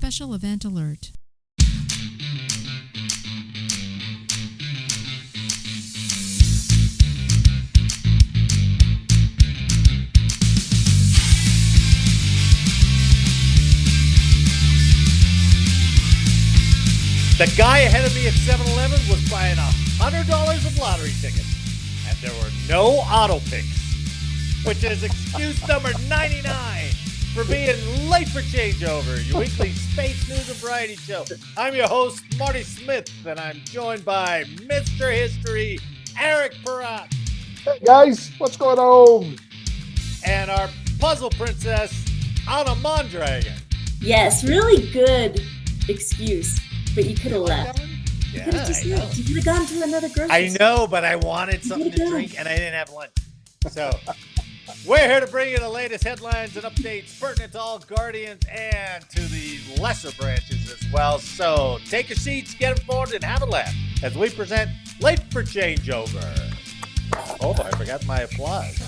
Special event alert. The guy ahead of me at 7-Eleven was buying $100 of lottery tickets, and there were no auto picks, which is excuse number 99 for being late for changeover, your weekly space news and variety show. I'm your host, Marty Smith, and I'm joined by Mr. History, Eric Perrott. Hey guys, what's going on? And our puzzle princess, Anna Mondragon. Yes, really good excuse. But you could have left. You Yeah, could have just left. You could have gone to another grocery I store. know, but I wanted something to drink, and I didn't have lunch. So we're here to bring you the latest headlines and updates pertinent to all Guardians and to the lesser branches as well. So take your seats, get informed, and have a laugh as we present Late for Changeover. Oh, I forgot my applause.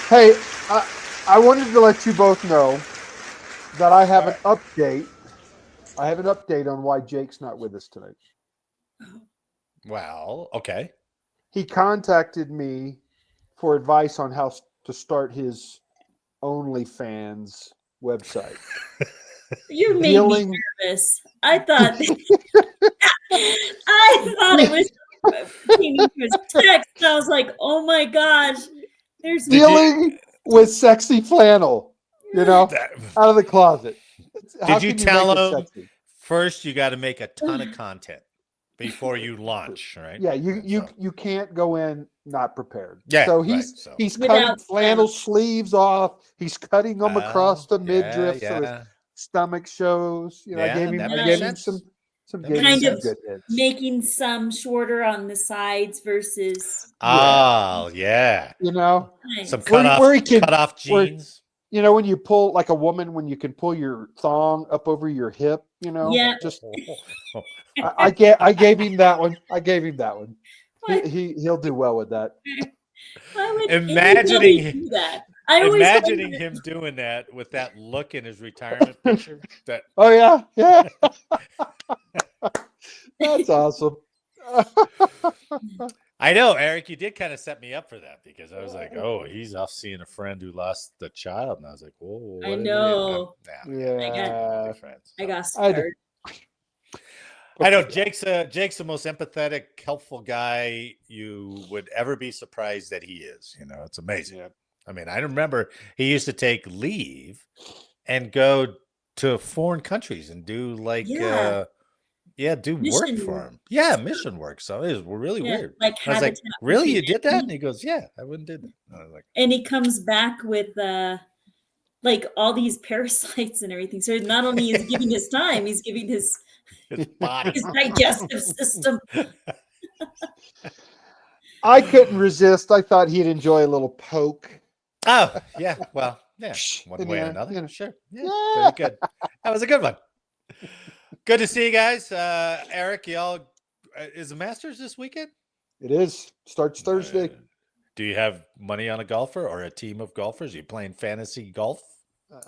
Hey, I wanted to let you both know that I have an update. I have an update on why Jake's not with us tonight. Well, okay. He contacted me for advice on how to start his OnlyFans website. You made me nervous. I thought it was pertaining to his text. I was like, oh my gosh. There's Dealing with sexy flannel, out of the closet. Did you tell him first you got to make a ton of content before you launch, right? Yeah, you can't go in not prepared. Yeah. So he's cutting flannel sleeves off. He's cutting them across the midriff so his stomach shows. I gave him some kind of good hits. Making some shorter on the sides versus some cut off jeans. When you pull like a woman, when you can pull your thong up over your hip, just I gave him that one. He'll do well with that. Imagining him doing that with that look in his retirement picture. Oh yeah. That's awesome. I know, Eric, you did kind of set me up for that because I was like, oh, he's off seeing a friend who lost the child. And I was like, whoa. I know. I got scared. I know Jake's the most empathetic, helpful guy you would ever be surprised that he is. It's amazing. Yeah. I mean, I remember he used to take leave and go to foreign countries and do do work for him. Yeah, mission work. So it was really weird. Like I was like, really? You did that? And he goes, yeah, I wouldn't do that. I was like, and he comes back with all these parasites and everything. So not only is he giving his time, he's giving his body, his digestive system. I couldn't resist. I thought he'd enjoy a little poke. Oh, yeah. Well, yeah. One way or another. Sure. Yeah. Very good. That was a good one. Good to see you guys. Eric, y'all, is the Masters this weekend? It is. Starts Thursday. Do you have money on a golfer or a team of golfers? Are you playing fantasy golf?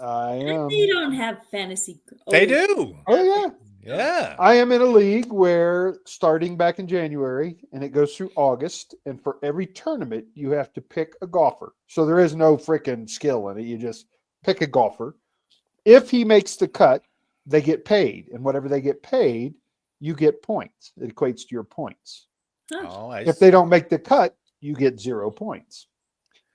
I am. They don't have fantasy. They do. Oh, yeah. Yeah. I am in a league where starting back in January and it goes through August. And for every tournament, you have to pick a golfer. So there is no freaking skill in it. You just pick a golfer. If he makes the cut, they get paid. And whatever they get paid, you get points. It equates to your points. Oh, if they don't make the cut, you get 0 points.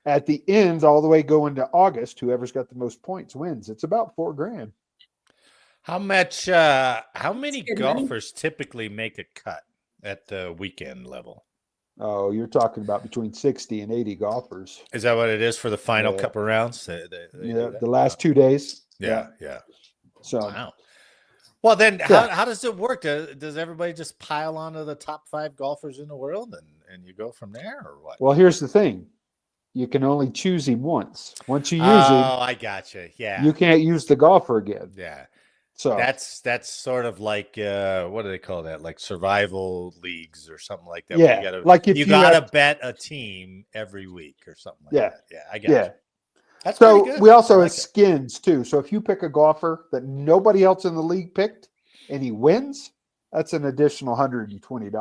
At the end, all the way going to August, whoever's got the most points wins. It's about $4,000. How many golfers typically make a cut at the weekend level? Oh, you're talking about between 60 and 80 golfers. Is that what it is for the final couple rounds? The last 2 days. Yeah. So, wow. Well, then how does it work? Does everybody just pile onto the top 5 golfers in the world and you go from there or what? Well, here's the thing. You can only choose him once. Once you use him. Oh, I gotcha. Yeah. You can't use the golfer again. Yeah. So That's sort of like what do they call that? Like survival leagues or something like that. yeah, Where like if you you have, gotta bet a team every week or something like yeah, that. Yeah, I got yeah. you. That's pretty So good. we I also have like it. skins too. So if you pick a golfer that nobody else in the league picked and he wins, that's an additional $120.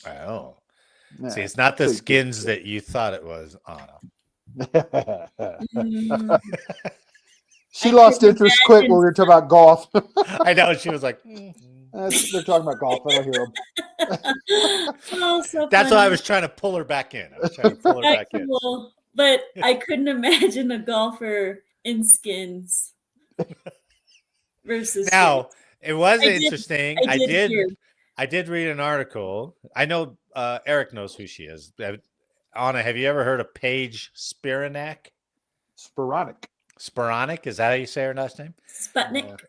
Oh, see, Yeah. it's not the So you get skins that you thought it was, Anna. Mm, She I lost couldn't interest quick when imagine. we were talking about golf. I know. She was like, They're talking about golf. I don't hear them. Oh, so that's why I funny. was trying to pull her back in. I was trying to pull her back in. Well, but I couldn't imagine a golfer in skins versus Now, shirts. it was I did- interesting. I did hear. I did read an article. I know Eric knows who she is. Anna, have you ever heard of Paige Spiranak? Sporadic. Spiranak, is that how you say her last name? Sputnik.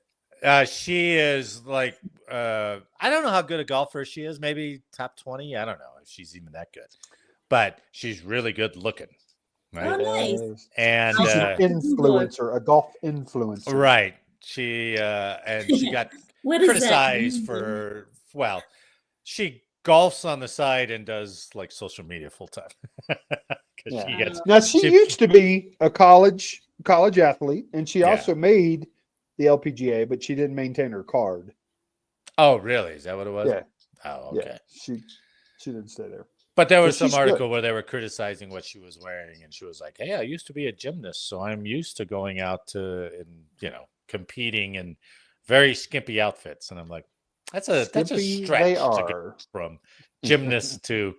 She is like I don't know how good a golfer she is. Maybe top 20. I don't know if she's even that good, but she's really good looking, right? Oh, nice. And She's an influencer, a golf influencer. right, she and she got What is that criticized mean? for, well, she golfs on the side and does like social media full time. Yeah. She gets Now she used to be a college athlete, and she Yeah. also made the LPGA, but she didn't maintain her card. Oh, really? Is that what it was? Yeah. Oh, Yeah, okay. she didn't stay there. But there was But some she's article good. where they were criticizing what she was wearing, and she was like, "Hey, I used to be a gymnast, so I'm used to going out to and competing in very skimpy outfits." And I'm like, "That's a Skimpy stretch they to are. get from gymnast to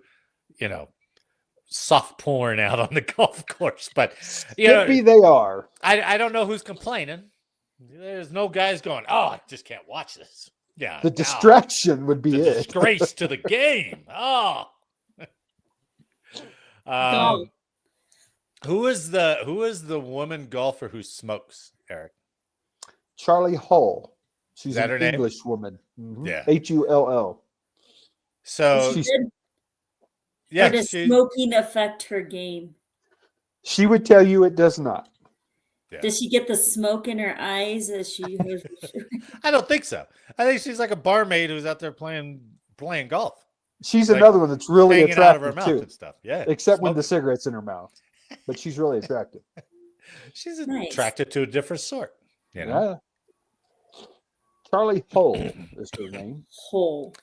soft porn out on the golf course." But Skimpy they are. I don't know who's complaining. There's no guys going, "Oh, I just can't watch this." Yeah, The no. distraction would be The it. disgrace to the game. Oh. Golf. Who is the woman golfer who smokes, Eric? Charlie Hull. She's Is that an her name? English woman. Mhm. Yeah. Hull. So Is she she's- good? yeah, Or does smoking affect her game? She would tell you it does not. Does she get the smoke in her eyes as she? I don't think so. I think she's like a barmaid who's out there playing golf, She's Like, another one that's really hanging out of her attractive mouth too. and stuff. Yeah, Except when the smoking. cigarette's in her mouth. But she's really attractive. She's Nice. attracted to a different sort. You know? Yeah. Charlie Hull is her name. Hole.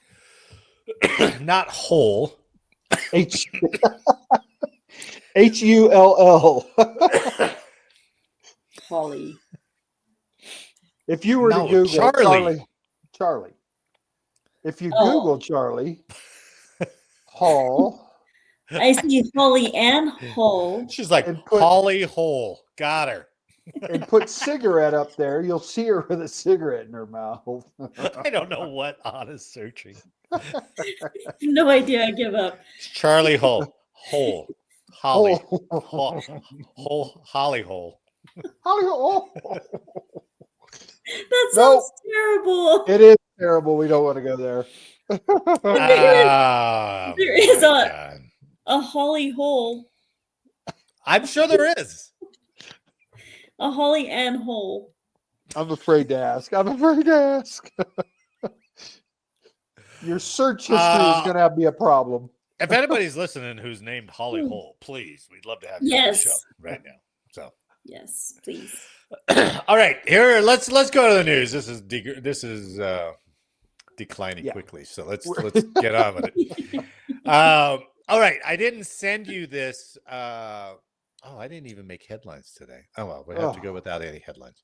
Not whole. Hull. Holly. If you were No, to Google Charlie. Charlie. If you Oh. Google Charlie Hall I see Holly and Hole. She's like And put- Holly Hole. Got her. and put cigarette up there, you'll see her with a cigarette in her mouth. I don't know what Anna's searching. No idea. I give up. Charlie Hole. Hole. Holly. Hole. Hole. Holly Hole. Holly Hall. That sounds Nope. terrible. It is terrible. We don't want to go there. Ah, There is my a- God. A Holly Hole. I'm sure there is. A Holly and Hole. I'm afraid to ask. Your search history is going to be a problem. If anybody's listening who's named Holly Hole, please, we'd love to have you on the Yes. show right now. So, Yes, please. all right, here let's go to the news. This is declining Yeah. quickly, so let's get on with it. All right, I didn't send you this. I didn't even make headlines today. Oh well, we have to go without any headlines.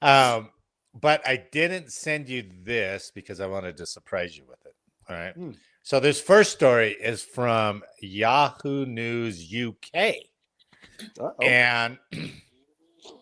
But I didn't send you this because I wanted to surprise you with it. All right. So this first story is from Yahoo News UK. Uh-oh. And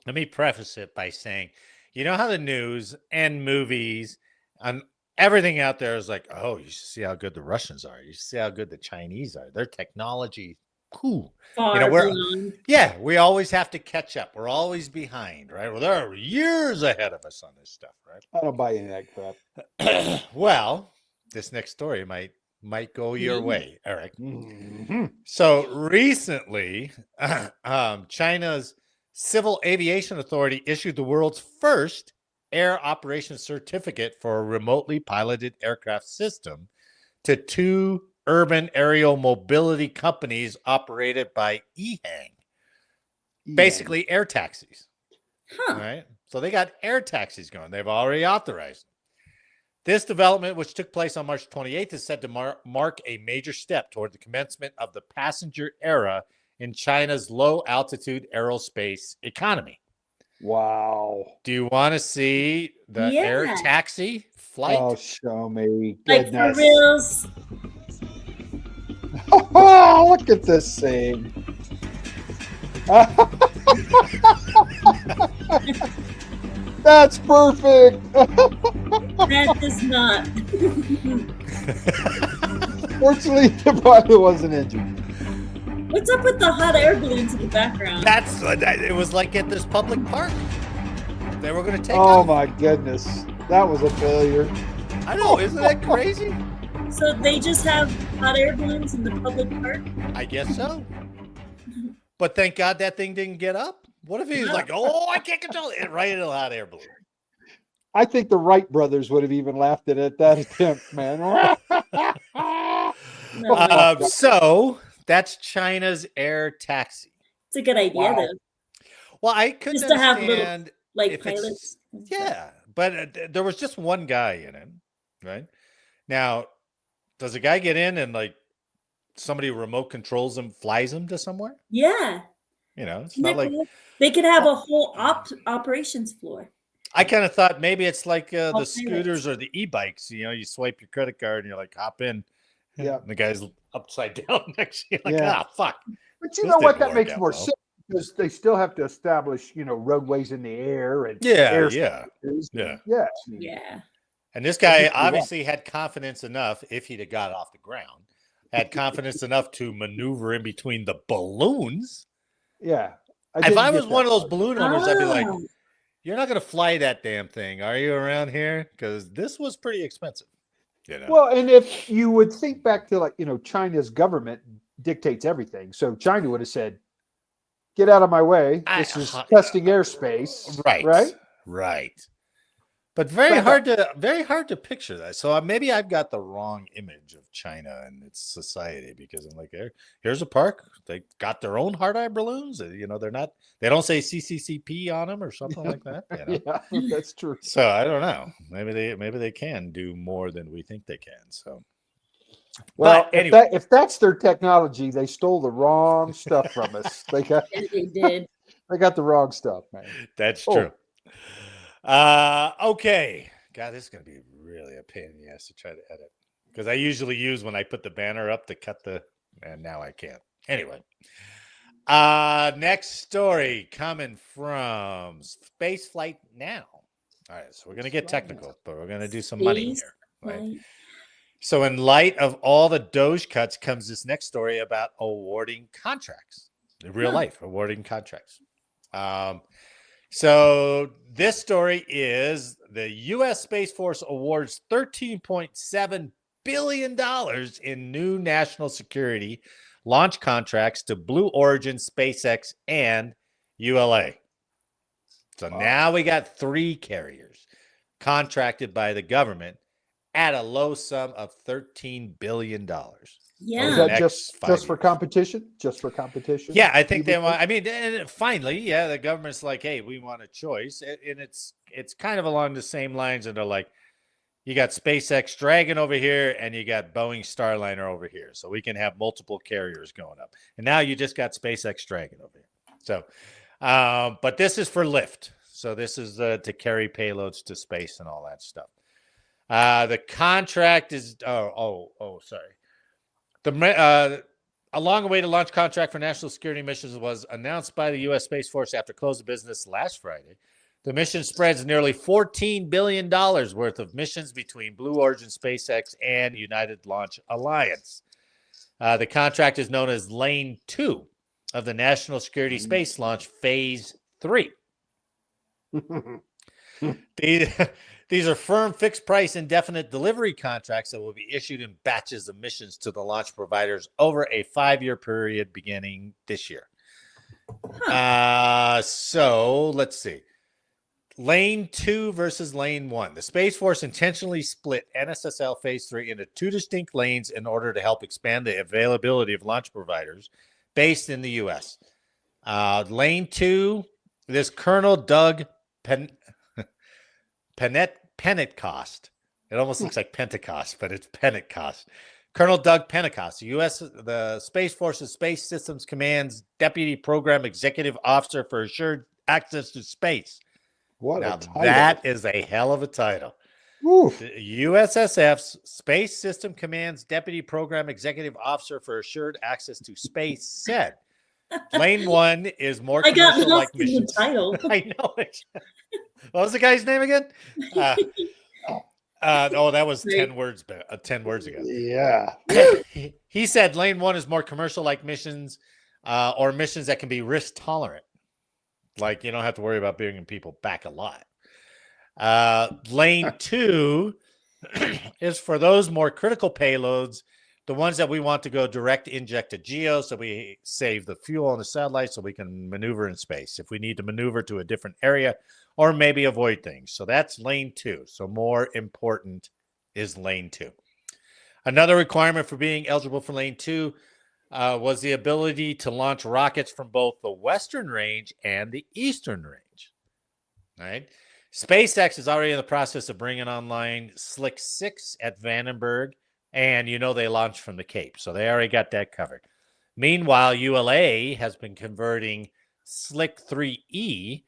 let me preface it by saying, you know how the news and movies and everything out there is like, oh, you should see how good the Russians are. You should see how good the Chinese are. Their technology, cool. Far we're- beyond. Yeah, we always have to catch up. We're always behind, right? Well, they're years ahead of us on this stuff, right? I don't buy any of that crap. Well, this next story might go your way, Eric. Mhm. So recently, China's Civil Aviation Authority issued the world's first air operations certificate for a remotely piloted aircraft system to 2 urban aerial mobility companies operated by EHang. Basically air taxis. All right. So they got air taxis going. They've already authorized them. This development, which took place on March 28th, is said to mark a major step toward the commencement of the passenger era in China's low-altitude aerospace economy. Wow. Do you want to see the air taxi flight? Oh, show me. Like for Goodness. reals. Oh, look at this thing. That's perfect. That does not. Fortunately, the pilot wasn't injured. What's up with the hot air balloons in the background? That's it was like at this public park. They were going to take Oh off. my goodness, that was a failure. I know, isn't that crazy? So they just have hot air balloons in the public park? I guess so. But thank God that thing didn't get up. What if he was like, "Oh, I can't control it," right into a hot air balloon? I think the Wright brothers would have even laughed at that attempt, man. So that's China's air taxi. It's a good idea, though. Well, I couldn't Just to have understand little, if pilots. yeah, but there was just one guy in it, right? Now, does a guy get in and like somebody remote controls him, flies him to somewhere? Yeah. You know, it's not like they could have a whole operations floor. I kind of thought maybe it's like the pilots. scooters or the e-bikes. You know, you swipe your credit card and you're like, hop in. Yeah. And the guy's upside down next to you. Like, fuck. But you know what? That makes more sense because they still have to establish, roadways in the air and Yeah. And this guy obviously had confidence enough, if he'd have got off the ground, had confidence enough to maneuver in between the balloons. Yeah. If I was one of those balloon owners, I'd be like, you're not going to fly that damn thing, are you, around here? Because this was pretty expensive. You know? Well, and if you would think back to China's government dictates everything. So China would have said, get out of my way. This is testing airspace. Right. But very hard to picture that. So maybe I've got the wrong image of China and its society because I'm like, here's a park. They got their own hard air balloons. They don't say CCCP on them or something like that. Yeah, that's true. So I don't know. Maybe they can do more than we think they can. So, well, anyway. if that's their technology, they stole the wrong stuff from us. They did. They got the wrong stuff, man. That's true. Okay. God, this is going to be really a pain in the ass to try to edit because I usually use when I put the banner up to cut and now I can't. Anyway, next story coming from Spaceflight Now. All right, so we're going to get technical, but we're going to do some money here. Right? So in light of all the Doge cuts comes this next story about awarding contracts, in real life, awarding contracts. So this story is the U.S. Space Force awards $13.7 billion in new national security launch contracts to Blue Origin, SpaceX, and ULA. So now we got 3 carriers contracted by the government at a low sum of $13 billion. Yeah. Is that just for competition? Just for competition? Yeah, I think they want. I mean, and finally, the government's like, "Hey, we want a choice," and it's kind of along the same lines. And they're like, "You got SpaceX Dragon over here, and you got Boeing Starliner over here, so we can have multiple carriers going up." And now you just got SpaceX Dragon over here. So, but this is for lift. So this is to carry payloads to space and all that stuff. The contract is sorry. A long-awaited launch contract for national security missions was announced by the U.S. Space Force after close of business last Friday. The mission spreads nearly $14 billion worth of missions between Blue Origin, SpaceX, and United Launch Alliance. The contract is known as Lane 2 of the National Security Space Launch Phase 3. These are firm, fixed-price, indefinite delivery contracts that will be issued in batches of missions to the launch providers over a 5-year period beginning this year. So let's see. Lane 2 versus Lane 1. The Space Force intentionally split NSSL Phase 3 into two distinct lanes in order to help expand the availability of launch providers based in the U.S. Lane 2, this Colonel Doug Pentecost. It almost looks like Pentecost, but it's Pentecost. Colonel Doug Pentecost, the Space Force's Space Systems Command's Deputy Program Executive Officer for Assured Access to Space. What now, a title. that is a hell of a title. Oof. The USSF's Space System Command's Deputy Program Executive Officer for Assured Access to Space said, Lane 1 is more commercial-like missions. The title. I know it. What was the guy's name again? That was 10 words. 10 words ago. Yeah. He said Lane 1 is more commercial-like missions, or missions that can be risk tolerant. Like you don't have to worry about bringing people back a lot. Lane 2 is for those more critical payloads, the ones that we want to go direct inject to GEO, so we save the fuel on the satellite, so we can maneuver in space if we need to maneuver to a different area, or maybe avoid things. So that's Lane 2. So more important is Lane 2. Another requirement for being eligible for Lane 2 was the ability to launch rockets from both the Western Range and the Eastern Range. All right. SpaceX is already in the process of bringing online Slick 6 at Vandenberg, and they launched from the Cape, so they already got that covered. Meanwhile, ULA has been converting Slick 3E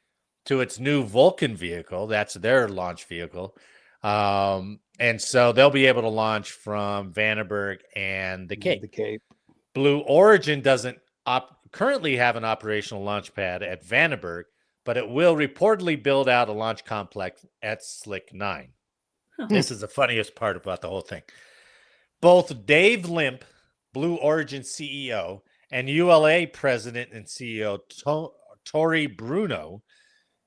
to its new Vulcan vehicle. That's their launch vehicle. And so they'll be able to launch from Vandenberg and the Cape. Blue Origin doesn't currently have an operational launch pad at Vandenberg, but it will reportedly build out a launch complex at Slick 9. This is the funniest part about the whole thing. Both Dave Limp, Blue Origin CEO, and ULA President and CEO Tori Bruno,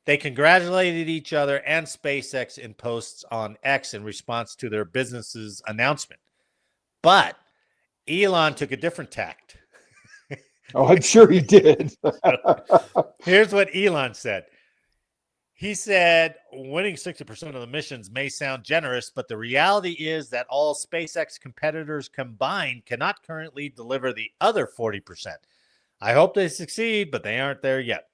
they congratulated each other and SpaceX in posts on X in response to their business's announcement. But Elon took a different tact. Oh, I'm sure he did. Here's what Elon said. He said, winning 60% of the missions may sound generous, but the reality is that all SpaceX competitors combined cannot currently deliver the other 40%. I hope they succeed, but they aren't there yet.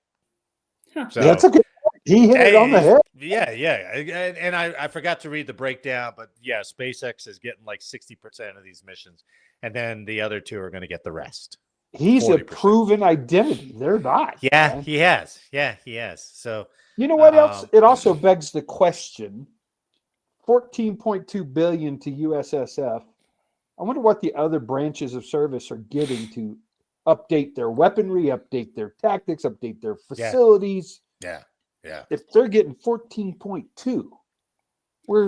So, that's a good point. He hit it on the head. Yeah. And I forgot to read the breakdown, but yeah, SpaceX is getting like 60% of these missions, and then the other two are going to get the rest. He's 40%. a proven identity. They're not. Yeah, man. he has. Yeah, he has. So you know what else? It also begs the question: $14.2 billion to USSF. I wonder what the other branches of service are getting to update their weaponry, update their tactics, update their facilities. Yeah. If they're getting 14.2,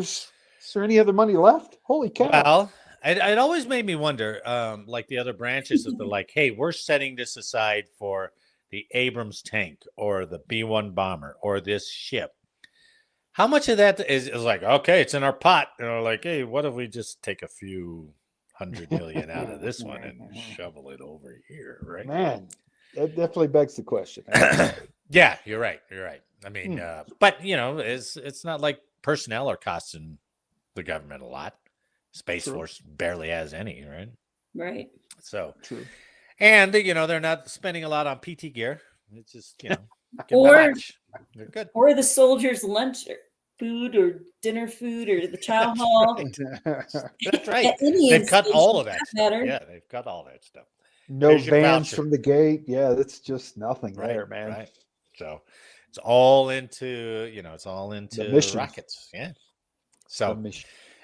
is there any other money left? Holy cow! Well, it always made me wonder, like the other branches, that they're like, hey, we're setting this aside for the Abrams tank or the B-1 bomber or this ship. How much of that is like, okay, it's in our pot. Like, hey, what if we just take a few $100 million out of this one and shovel it over here, right? Man, that definitely begs the question. Yeah, you're right. I mean, but it's not like personnel are costing the government a lot. Space Force barely has any, right? Right. So true. And they're not spending a lot on PT gear. It's just or they're good. Or the soldiers' lunch food or dinner food or the chow hall. That's right. They've cut all of that stuff. Yeah, they've cut all that stuff. No vans from the gate. Yeah, that's just nothing there, man. Right. So it's all into rockets. Yeah. So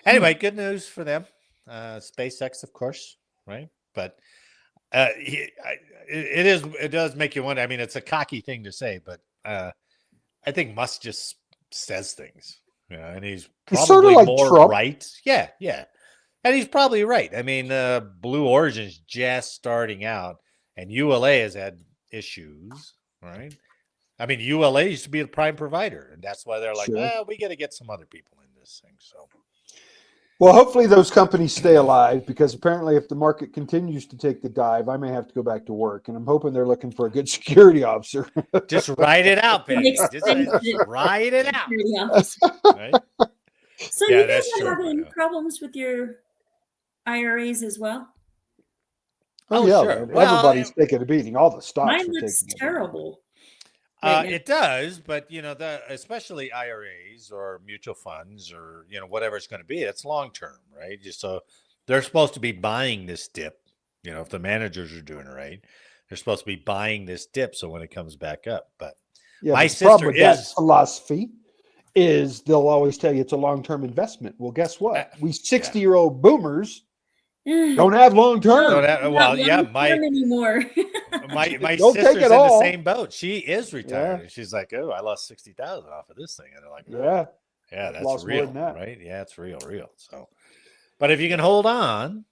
anyway, good news for them. SpaceX, of course, right? But it does make you wonder. I mean, it's a cocky thing to say, but I think Musk just says things, and he's probably sort of like more Trump. right. Yeah. And he's probably right. I mean, Blue Origin's just starting out, and ULA has had issues, right? I mean, ULA used to be the prime provider, and that's why they're like, we got to get some other people in this thing. So, Well, hopefully those companies stay alive, because apparently if the market continues to take the dive, I may have to go back to work. And I'm hoping they're looking for a good security officer. Just write it out, An baby. Just expensive write it out. security officer. Right? So Yeah, you guys that's are true. having problems with your IRAs as well? Oh, Oh, yeah, sure. man. Well, Everybody's taking a beating. All the stocks Mine are looks taking a beating. terrible. Right now. It does, but especially IRAs or mutual funds or whatever it's going to be, it's long term, right? So they're supposed to be buying this dip. If the managers are doing it right, they're supposed to be buying this dip. So when it comes back up, but Yeah, my but the problem sister with that is philosophy is they'll always tell you it's a long-term investment. Well, guess what? We yeah. 60-year-old boomers don't have long-term. Don't have, well, yeah, Not anymore. my Don't sister's take it in the all. same boat. She is retired, Yeah. and she's like, "Oh, I lost 60,000 off of this thing," and they're like, Yeah. yeah, that's Lost more real, than that. right? Yeah, it's real. So, but if you can hold on,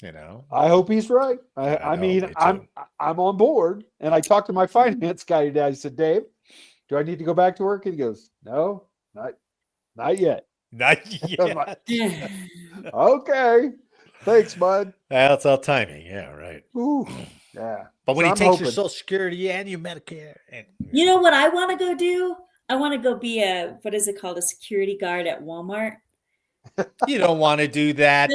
I hope he's right. I I know, mean, me too. I'm on board. And I talked to my finance guy today. I said, Dave, do I need to go back to work? And he goes, no, not yet. Not I'm like, yet. okay. Thanks, bud. That's all timing. Yeah, right. Ooh, yeah. But when So he I'm takes your hoping. Social Security and your Medicare, and You know what I want to go do? I want to go be what is it called? A security guard at Walmart. you don't want to do that.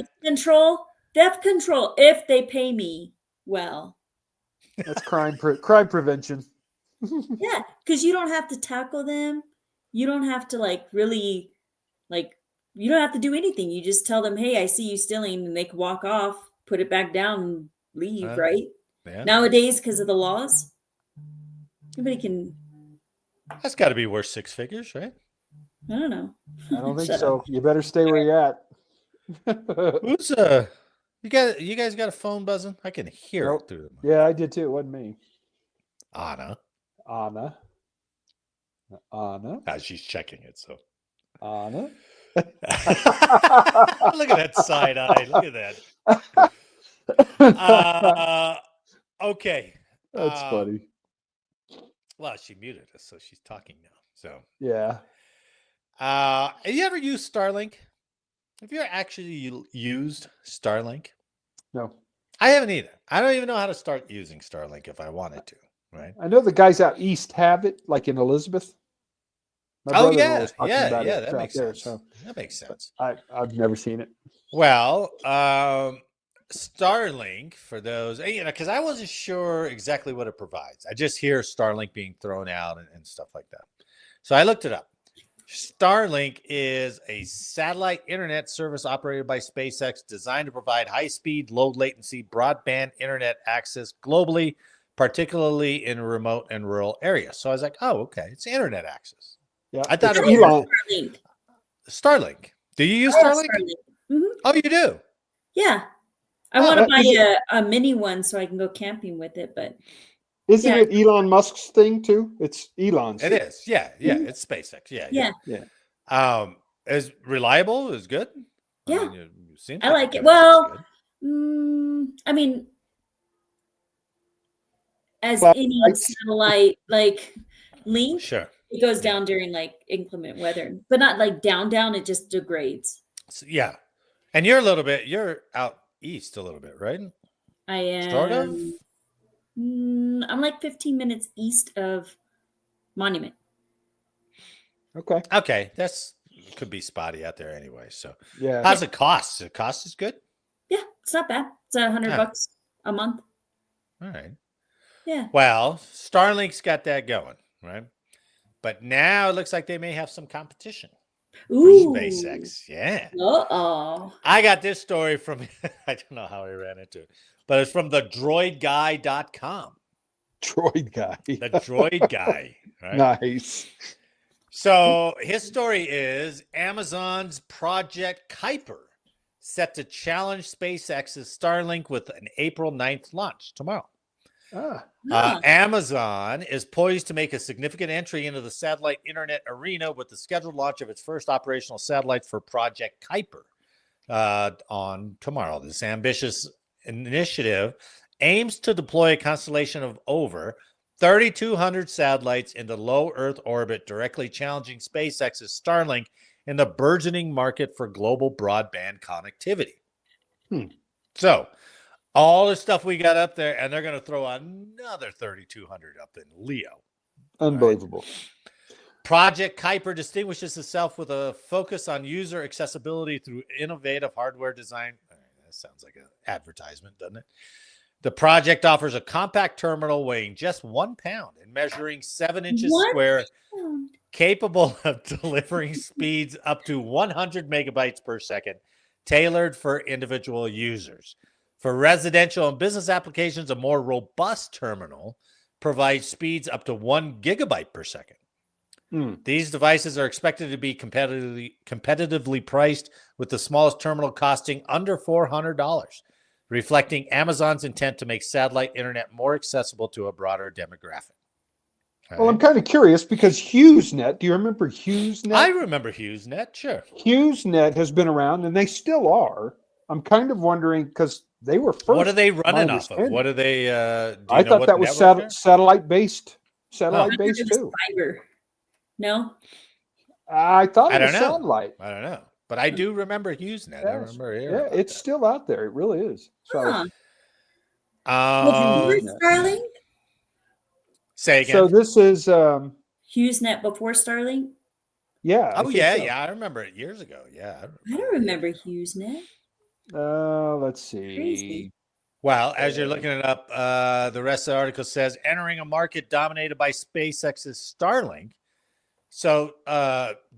Theft control, if they pay me well. That's crime prevention. Yeah, because you don't have to tackle them. You don't have to really you don't have to do anything. You just tell them, hey, I see you stealing, and they can walk off, put it back down, and leave, right? Yeah. Nowadays, because of the laws, anybody can. That's got to be worth 6 figures, right? I don't know. I don't think Shut so. up. You better stay where you're at. Who's you guys got a phone buzzing? I can hear Nope. it through them. Yeah, I did too. It wasn't me. Anna. She's checking it. So Anna. look at that side eye. Look at that. Okay. That's funny. Well, she muted us, so she's talking now. So Yeah. have you ever used Starlink? Have you actually used Starlink? No. I haven't either. I don't even know how to start using Starlink if I wanted to. Right. I know the guys out east have it, like in Elizabeth. My brother-in-law was talking about it that makes out there, sense. so That makes sense. I've never seen it. Well, Starlink, for those, because I wasn't sure exactly what it provides. I just hear Starlink being thrown out and stuff like that. So I looked it up. Starlink is a satellite internet service operated by SpaceX designed to provide high-speed, low-latency broadband internet access globally, particularly in remote and rural areas. So I was like, oh, okay. It's internet access. Yeah, I thought it's it was Elon. Starlink. Do you use Starlink? Mm-hmm. Oh, you do? Yeah. I want to buy a mini one so I can go camping with it, but isn't it Elon Musk's thing too? It's Elon's. It is. Yeah. It's SpaceX. Yeah. Is reliable? Is good. Yeah. I like it. Well, I mean, as any satellite link, sure, it goes down during inclement weather, but not down. It just degrades. So, yeah, and you're out east a little bit, right? I am. Sort of. I'm 15 minutes east of Monument. Okay. Could be spotty out there anyway. So yeah, how's it cost? The cost is good. Yeah, it's not bad. It's $100 a month. All right. Yeah. Well, Starlink's got that going, right? But now it looks like they may have some competition. Ooh. SpaceX. Yeah. Uh-oh. I got this story from, I don't know how I ran into it, but it's from the droidguy.com. Droid guy. The droid guy. Right? Nice. So his story is Amazon's Project Kuiper set to challenge SpaceX's Starlink with an April 9th launch tomorrow. Amazon is poised to make a significant entry into the satellite internet arena with the scheduled launch of its first operational satellites for Project Kuiper on tomorrow. This ambitious initiative aims to deploy a constellation of over 3,200 satellites into low Earth orbit, directly challenging SpaceX's Starlink in the burgeoning market for global broadband connectivity. Hmm. So all the stuff we got up there, and they're going to throw another 3,200 up in LEO. Unbelievable. Right? Project Kuiper distinguishes itself with a focus on user accessibility through innovative hardware design. That sounds like an advertisement, doesn't it? The project offers a compact terminal weighing just 1 pound and measuring 7 inches 1 square, pound. capable of delivering speeds up to 100 megabytes per second, tailored for individual users. For residential and business applications, a more robust terminal provides speeds up to 1 gigabyte per second. These devices are expected to be competitively priced, with the smallest terminal costing under $400, reflecting Amazon's intent to make satellite internet more accessible to a broader demographic. Well, I'm kind of curious because HughesNet, do you remember HughesNet? I remember HughesNet, sure. HughesNet has been around, and they still are. I'm kind of wondering because they were first. What are they running off of? What are they? I thought that was satellite-based. Satellite-based too. Fiber. No, I thought it was don't know. satellite. I don't know, but I do remember HughesNet. Yes. I remember hearing Yeah, it's still out there. It really is. So, before Starlink. Say again. So this is HughesNet before Starlink. Yeah. Oh yeah, yeah. I remember it years ago. Yeah. I don't remember HughesNet. Let's see. Crazy. Well, as you're looking it up, the rest of the article says entering a market dominated by SpaceX's Starlink. So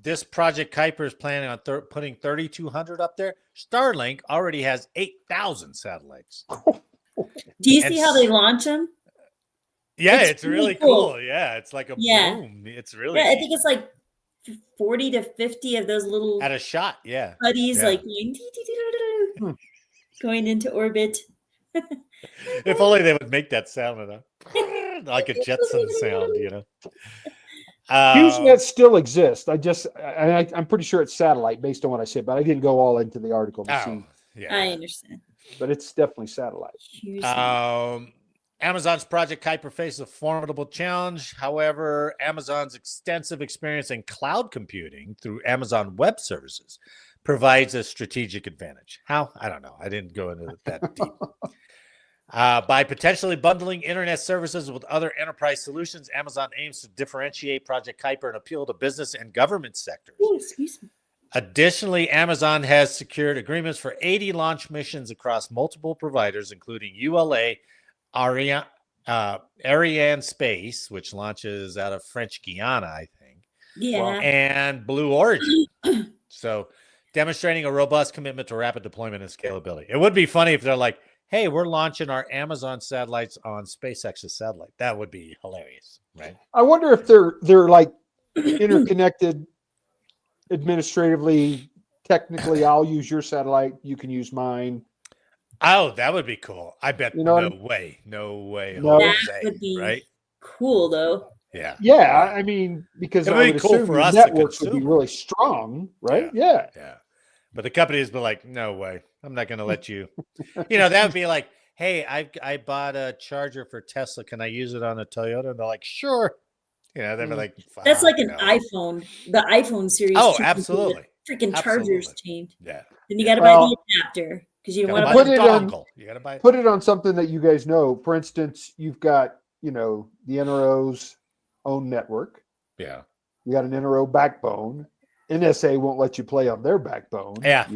this Project Kuiper is planning on putting 3,200 up there. Starlink already has 8,000 satellites. Do you see how they launch them? Yeah, it's really cool. Yeah, it's like a boom. It's really I think it's like 40 to 50 of those little at a shot. Yeah, buddies like going into orbit. If only they would make that sound like a Jetson sound, you know. HughesNet still exists. I'm pretty sure it's satellite based on what I said, but I didn't go all into the article to see. Yeah, I understand. But it's definitely satellite. Amazon's Project Kuiper faces a formidable challenge. However, Amazon's extensive experience in cloud computing through Amazon Web Services provides a strategic advantage. How? I don't know. I didn't go into that deep. By potentially bundling internet services with other enterprise solutions, Amazon aims to differentiate Project Kuiper and appeal to business and government sectors. Oh, excuse me. Additionally, Amazon has secured agreements for 80 launch missions across multiple providers, including ULA, Ariane Space, which launches out of French Guiana, I think. Yeah. And Blue Origin. So, demonstrating a robust commitment to rapid deployment and scalability. It would be funny if they're like, hey, we're launching our Amazon satellites on SpaceX's satellite. That would be hilarious, right? I wonder if they're like interconnected administratively. Technically, I'll use your satellite. You can use mine. Oh, that would be cool. I bet. No way. That would be right? Cool, though. Yeah. Yeah. I mean, because I would assume for us networks would be really strong, right? Yeah. But the company has been like, no way. I'm not going to let you. That would be like, hey, I bought a charger for Tesla. Can I use it on a Toyota? And they're like, sure. They'd be like, that's like an iPhone. The iPhone series. Oh, absolutely. Freaking chargers changed. Yeah. Then you got to buy the adapter because you don't want to put it on. You got to buy. Put it on something that you guys know. For instance, you've got the NRO's own network. Yeah. You got an NRO backbone. NSA won't let you play on their backbone. Yeah,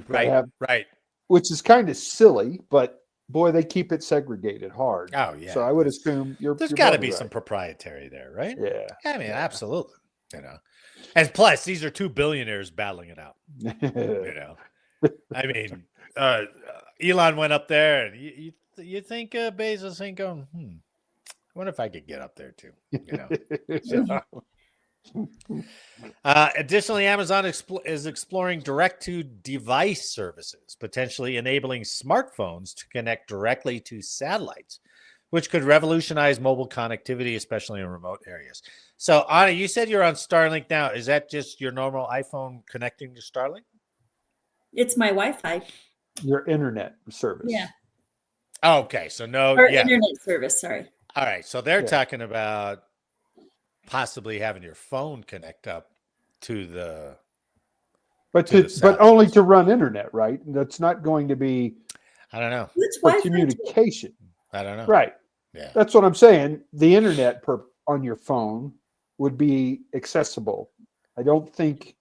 right. Which is kind of silly, but boy, they keep it segregated hard. Oh, yeah. So I would assume there's got to be some proprietary there, right? Yeah. I mean, absolutely. And plus, these are two billionaires battling it out. I mean, Elon went up there, and you think Bezos ain't going? I wonder if I could get up there too. Additionally, Amazon is exploring direct-to-device services, potentially enabling smartphones to connect directly to satellites, which could revolutionize mobile connectivity, especially in remote areas. So, Anna, you said you're on Starlink now. Is that just your normal iPhone connecting to Starlink? It's my Wi-Fi. Your internet service. Yeah. Oh, okay. So internet service. Sorry. All right. So they're talking about possibly having your phone connect up to the But to the but satellites. only to run internet, right? That's not going to be I don't know. It's for Wi-Fi too. communication, I don't know. right? Yeah. That's what I'm saying. The internet on your phone would be accessible. I don't think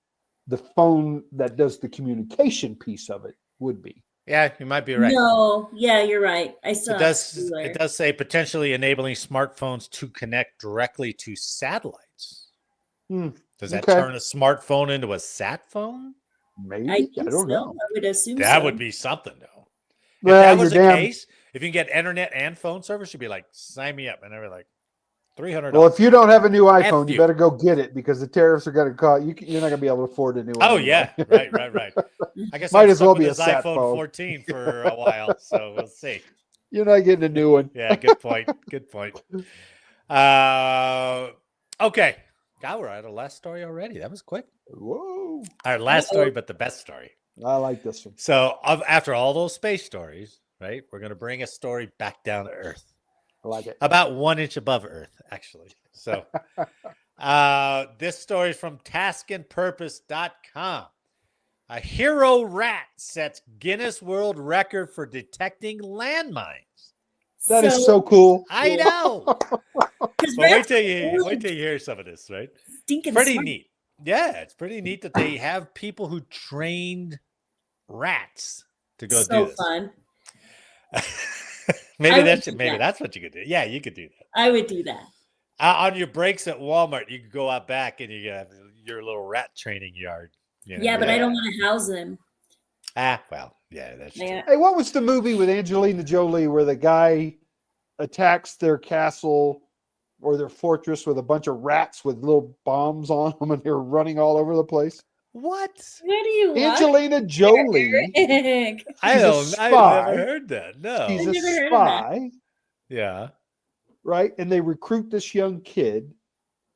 the phone that does the communication piece of it would be. Yeah, you might be right. No, yeah, you're right. I still It have does. cellular. It does say potentially enabling smartphones to connect directly to satellites. Does that Okay. turn a smartphone into a sat phone? Maybe. I I think don't so. know. I would assume That so. would be something, though. If Well, that was you're the damn. case, if you can get internet and phone service, you'd be like, sign me up, and they're like, $300. Well, if you don't have a new iPhone, you you. better go get it because the tariffs are going to cost you. You're not going to be able to afford a new one. Oh anyway. yeah, right. I guess Might I'm as stuck well with be a this sat iPhone phone. 14 for a while, so we'll see. You're not getting a new one. Yeah, good point. Good point. Okay. God, we're at our last story already. That was quick. Whoa! Our last story, but the best story. I like this one. So after all those space stories, right, we're going to bring a story back down to Earth. I like it. About 1 inch above Earth, actually. So this story is from taskandpurpose.com. A hero rat sets Guinness World Record for detecting landmines. That is so cool. I know. But 'Cause wait rats till are you really hear some of this, right? stinking Pretty smart. neat. Yeah, it's pretty neat that they have people who trained rats to go So do this. fun. maybe would do maybe that. that's what you could do. Yeah, you could do that. I would do that. On your breaks at Walmart, you could go out back and you have your little rat training yard. You know? Yeah, but I don't want to house them. Well, yeah, that's true. Yeah. Hey, what was the movie with Angelina Jolie where the guy attacks their castle or their fortress with a bunch of rats with little bombs on them and they're running all over the place? What? Where do you watch? Angelina Jolie. Eric? I've never spy. heard that. No. She's I've a never heard of that. spy, Yeah. right? And they recruit this young kid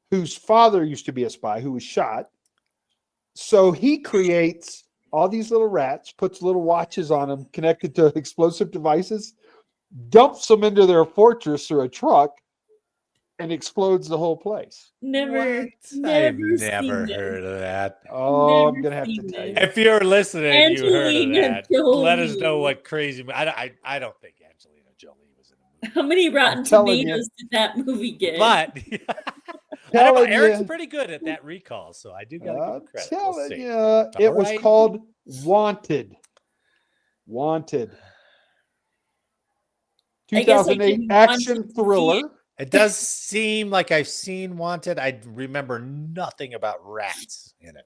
whose father used to be a spy who was shot. So he creates all these little rats, puts little watches on them connected to explosive devices, dumps them into their fortress or a truck, and explodes the whole place. Never What? seen I've never this. heard of that. Oh, I'm Never gonna have to seen tell you. this. If you're listening, and you heard of Angelina that. Let us know Jolie. what crazy. I don't think Angelina Jolie was in the movie. How many Rotten telling you. Tomatoes did that movie get? But Telling Eric's you. pretty good at that recall, so I do got to give I'm him credit. We'll telling see. you, it was right. called Wanted. Wanted. I guess I 2008 didn't want action to see thriller. It does seem like I've seen Wanted. I remember nothing about rats in it.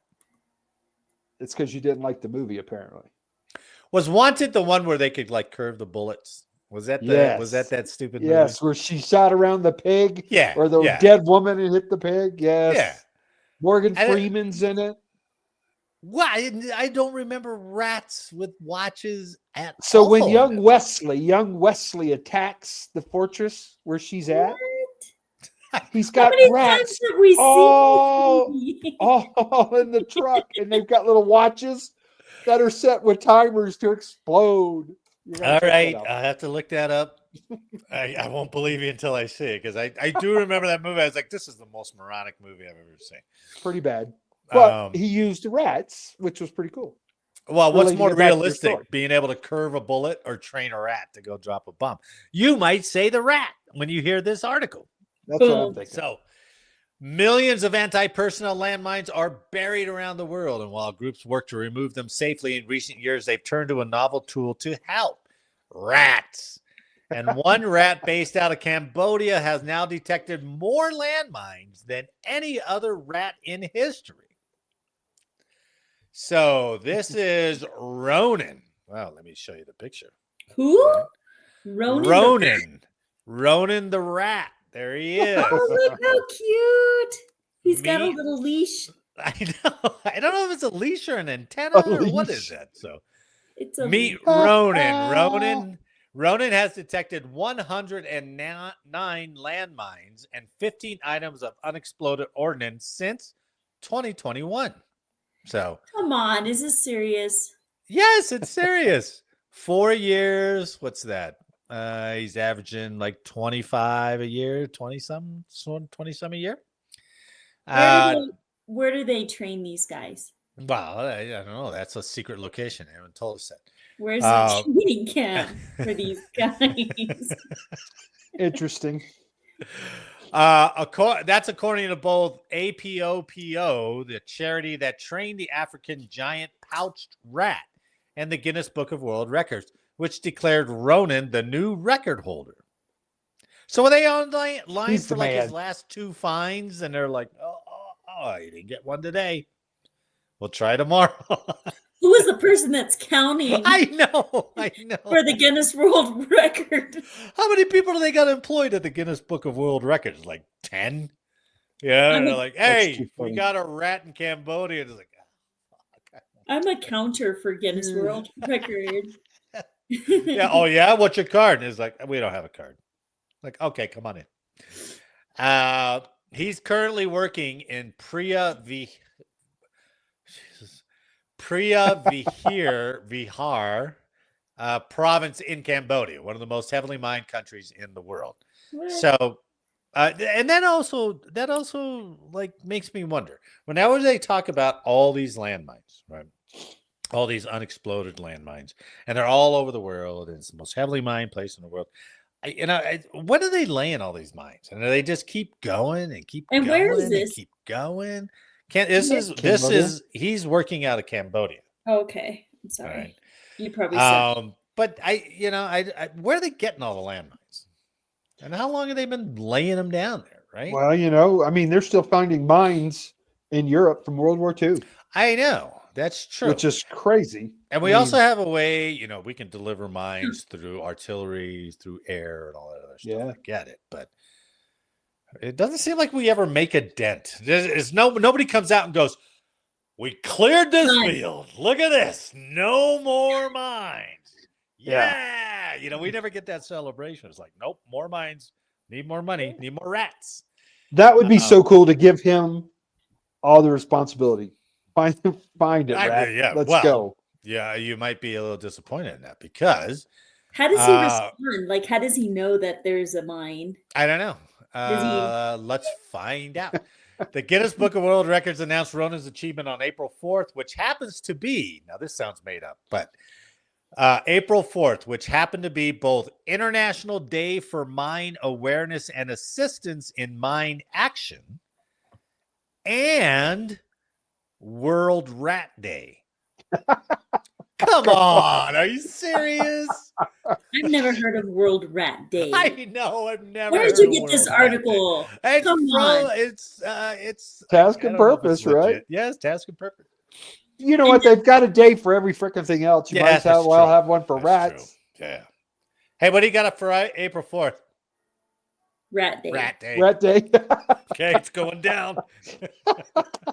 It's because you didn't like the movie, apparently. Was Wanted the one where they could like curve the bullets? Was that that stupid movie? Yes, where she shot around the pig. Yeah. Or the yeah. dead woman and hit the pig. Yes. Yeah. Morgan I- Freeman's in it. Well, I don't remember rats with watches at So all. when young Wesley attacks the fortress where she's at, he's How got many times rats have we all, seen this movie? all in the truck, and they've got little watches that are set with timers to explode. You gotta All check that right, out. I'll have to look that up. I won't believe you until I see it because I do remember that movie. I was like, this is the most moronic movie I've ever seen. Pretty bad. But Um, he used rats, which was pretty cool. Well, what's relating more it back to your realistic, story. being able to curve a bullet or train a rat to go drop a bomb? You might say the rat when you hear this article. That's what I'm Boom. thinking. So, millions of anti-personnel landmines are buried around the world, and while groups work to remove them safely in recent years, they've turned to a novel tool to help: rats. And one rat based out of Cambodia has now detected more landmines than any other rat in history. So this is Ronin. Wow, let me show you the picture. Who? Ronin. the rat? Ronin. Ronin the rat. There he is. Oh, look how cute. He's got a Me- little leash. I know. I don't know if it's a leash or an antenna A or what leash. is that. So It's a meet leash. Ronin. Ronin has detected 109 landmines and 15 items of unexploded ordnance since 2021. So Come on, is this serious? yes, it's serious. 4 years. What's that? He's averaging like 25 a year, 20 some a year. Where do they train these guys? Well, I don't know. That's a secret location. They haven't told us that. Where's the training camp for these guys? Interesting. That's according to both APOPO, the charity that trained the African giant pouched rat, and the Guinness Book of World Records, which declared Ronin the new record holder. So are they on line He's for the like his man. last 2 finds, and they're like, oh, you didn't get one today. We'll try tomorrow. Who is the person that's counting I know. for the Guinness World Record? How many people do they got employed at the Guinness Book of World Records? Like 10? Yeah, I'm they're a- like, That's hey, too we funny. got a rat in Cambodia. It's like, I'm a counter for Guinness World Record. yeah, oh yeah, what's your card? And it's like, we don't have a card. Like, okay, come on in. He's currently working in Vihar province in Cambodia, one of the most heavily mined countries in the world. What? So, and that also like makes me wonder. Whenever they talk about all these landmines, right? All these unexploded landmines, and they're all over the world, and it's the most heavily mined place in the world. When are they laying all these mines? And do they just keep going and keep And going where is and this? keep going? He's working out of Cambodia. Okay, I'm sorry. Right. You probably said. But where are they getting all the landmines? And how long have they been laying them down there? Right. Well, I mean, they're still finding mines in Europe from World War II, I know. That's true. which is crazy. And we also have a way, we can deliver mines through artillery, through air, and all that other stuff. Yeah. I get it, but it doesn't seem like we ever make a dent. Nobody comes out and goes, "We cleared this field. Look at this. No more mines." Yeah. We never get that celebration. It's like, nope, more mines. Need more money. Need more rats. That would be so cool to give him all the responsibility. Find it, rat. Yeah, Let's well, go. Yeah, you might be a little disappointed in that because How does he respond? Like, how does he know that there's a mine? I don't know. Let's find out. The Guinness Book of World Records announced Ronin's achievement on April 4th, which happens to be, now this sounds made up, but April 4th, which happened to be both International Day for Mine Awareness and Assistance in Mine Action and World Rat Day. Come on, are you serious? I've never heard of World Rat Day. I know, I've never. Where did you get this article? Come on. It's Task and purpose, right? Yes, task and purpose. You know what? They've got a day for every freaking thing else. You might as well have one for rats. True. Yeah. Hey, what do you got up for April 4th? Rat Day. Rat Day. Okay, it's going down.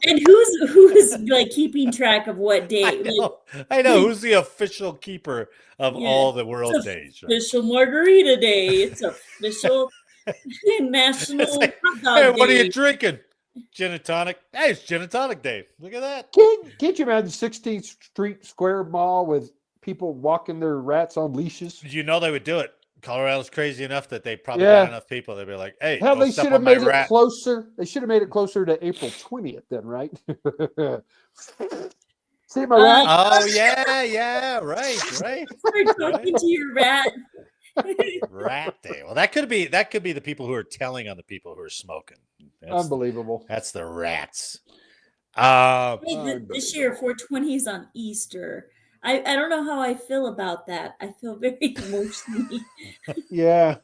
And who's like keeping track of what day? I know. Who's the official keeper of all the world days? Right? Official Margarita Day. It's official National Hot Dog Hey, Day. what are you drinking? Gin and tonic. Hey, it's Gin and Tonic Day. Look at that. Can't you imagine 16th Street Square Mall with people walking their rats on leashes? You know they would do it. Colorado's crazy enough that they probably got enough people. They'd be like, "Hey, hell, they should have made it rat. closer. They should have made it closer to April 20th, then, right? See my rat? Oh yeah, right. Start talking to your rat. Rat Day. Well, that could be the people who are telling on the people who are smoking. Unbelievable. That's the rats. This year, 420 is on Easter. I don't know how I feel about that. I feel very emotionally. Yeah.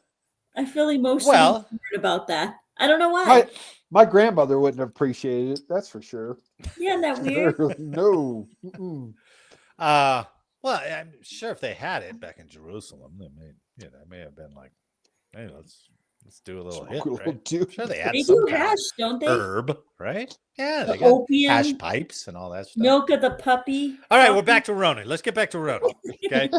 I feel emotionally weird about that. I don't know why. My grandmother wouldn't have appreciated it. That's for sure. Yeah, isn't that weird? No. Well, I'm sure if they had it back in Jerusalem, they may have been like, "Hey, let's do a little hit." Right? I'm sure they had they some do hash, don't they? Herb, right? Yeah, the they got opium, hash pipes and all that stuff. Milk of the puppy. All right, we're back to Ronin. Let's get back to Ronin. Okay.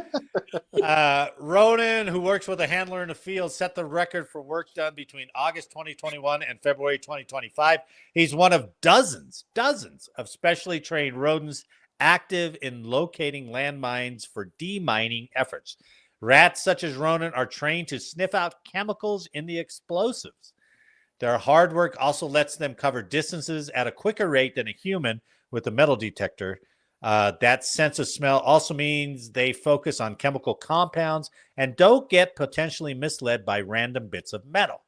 Ronin, who works with a handler in the field, set the record for work done between August 2021 and February 2025. He's one of dozens of specially trained rodents active in locating landmines for demining efforts. Rats such as Ronin are trained to sniff out chemicals in the explosives. Their hard work also lets them cover distances at a quicker rate than a human with a metal detector. That sense of smell also means they focus on chemical compounds and don't get potentially misled by random bits of metal.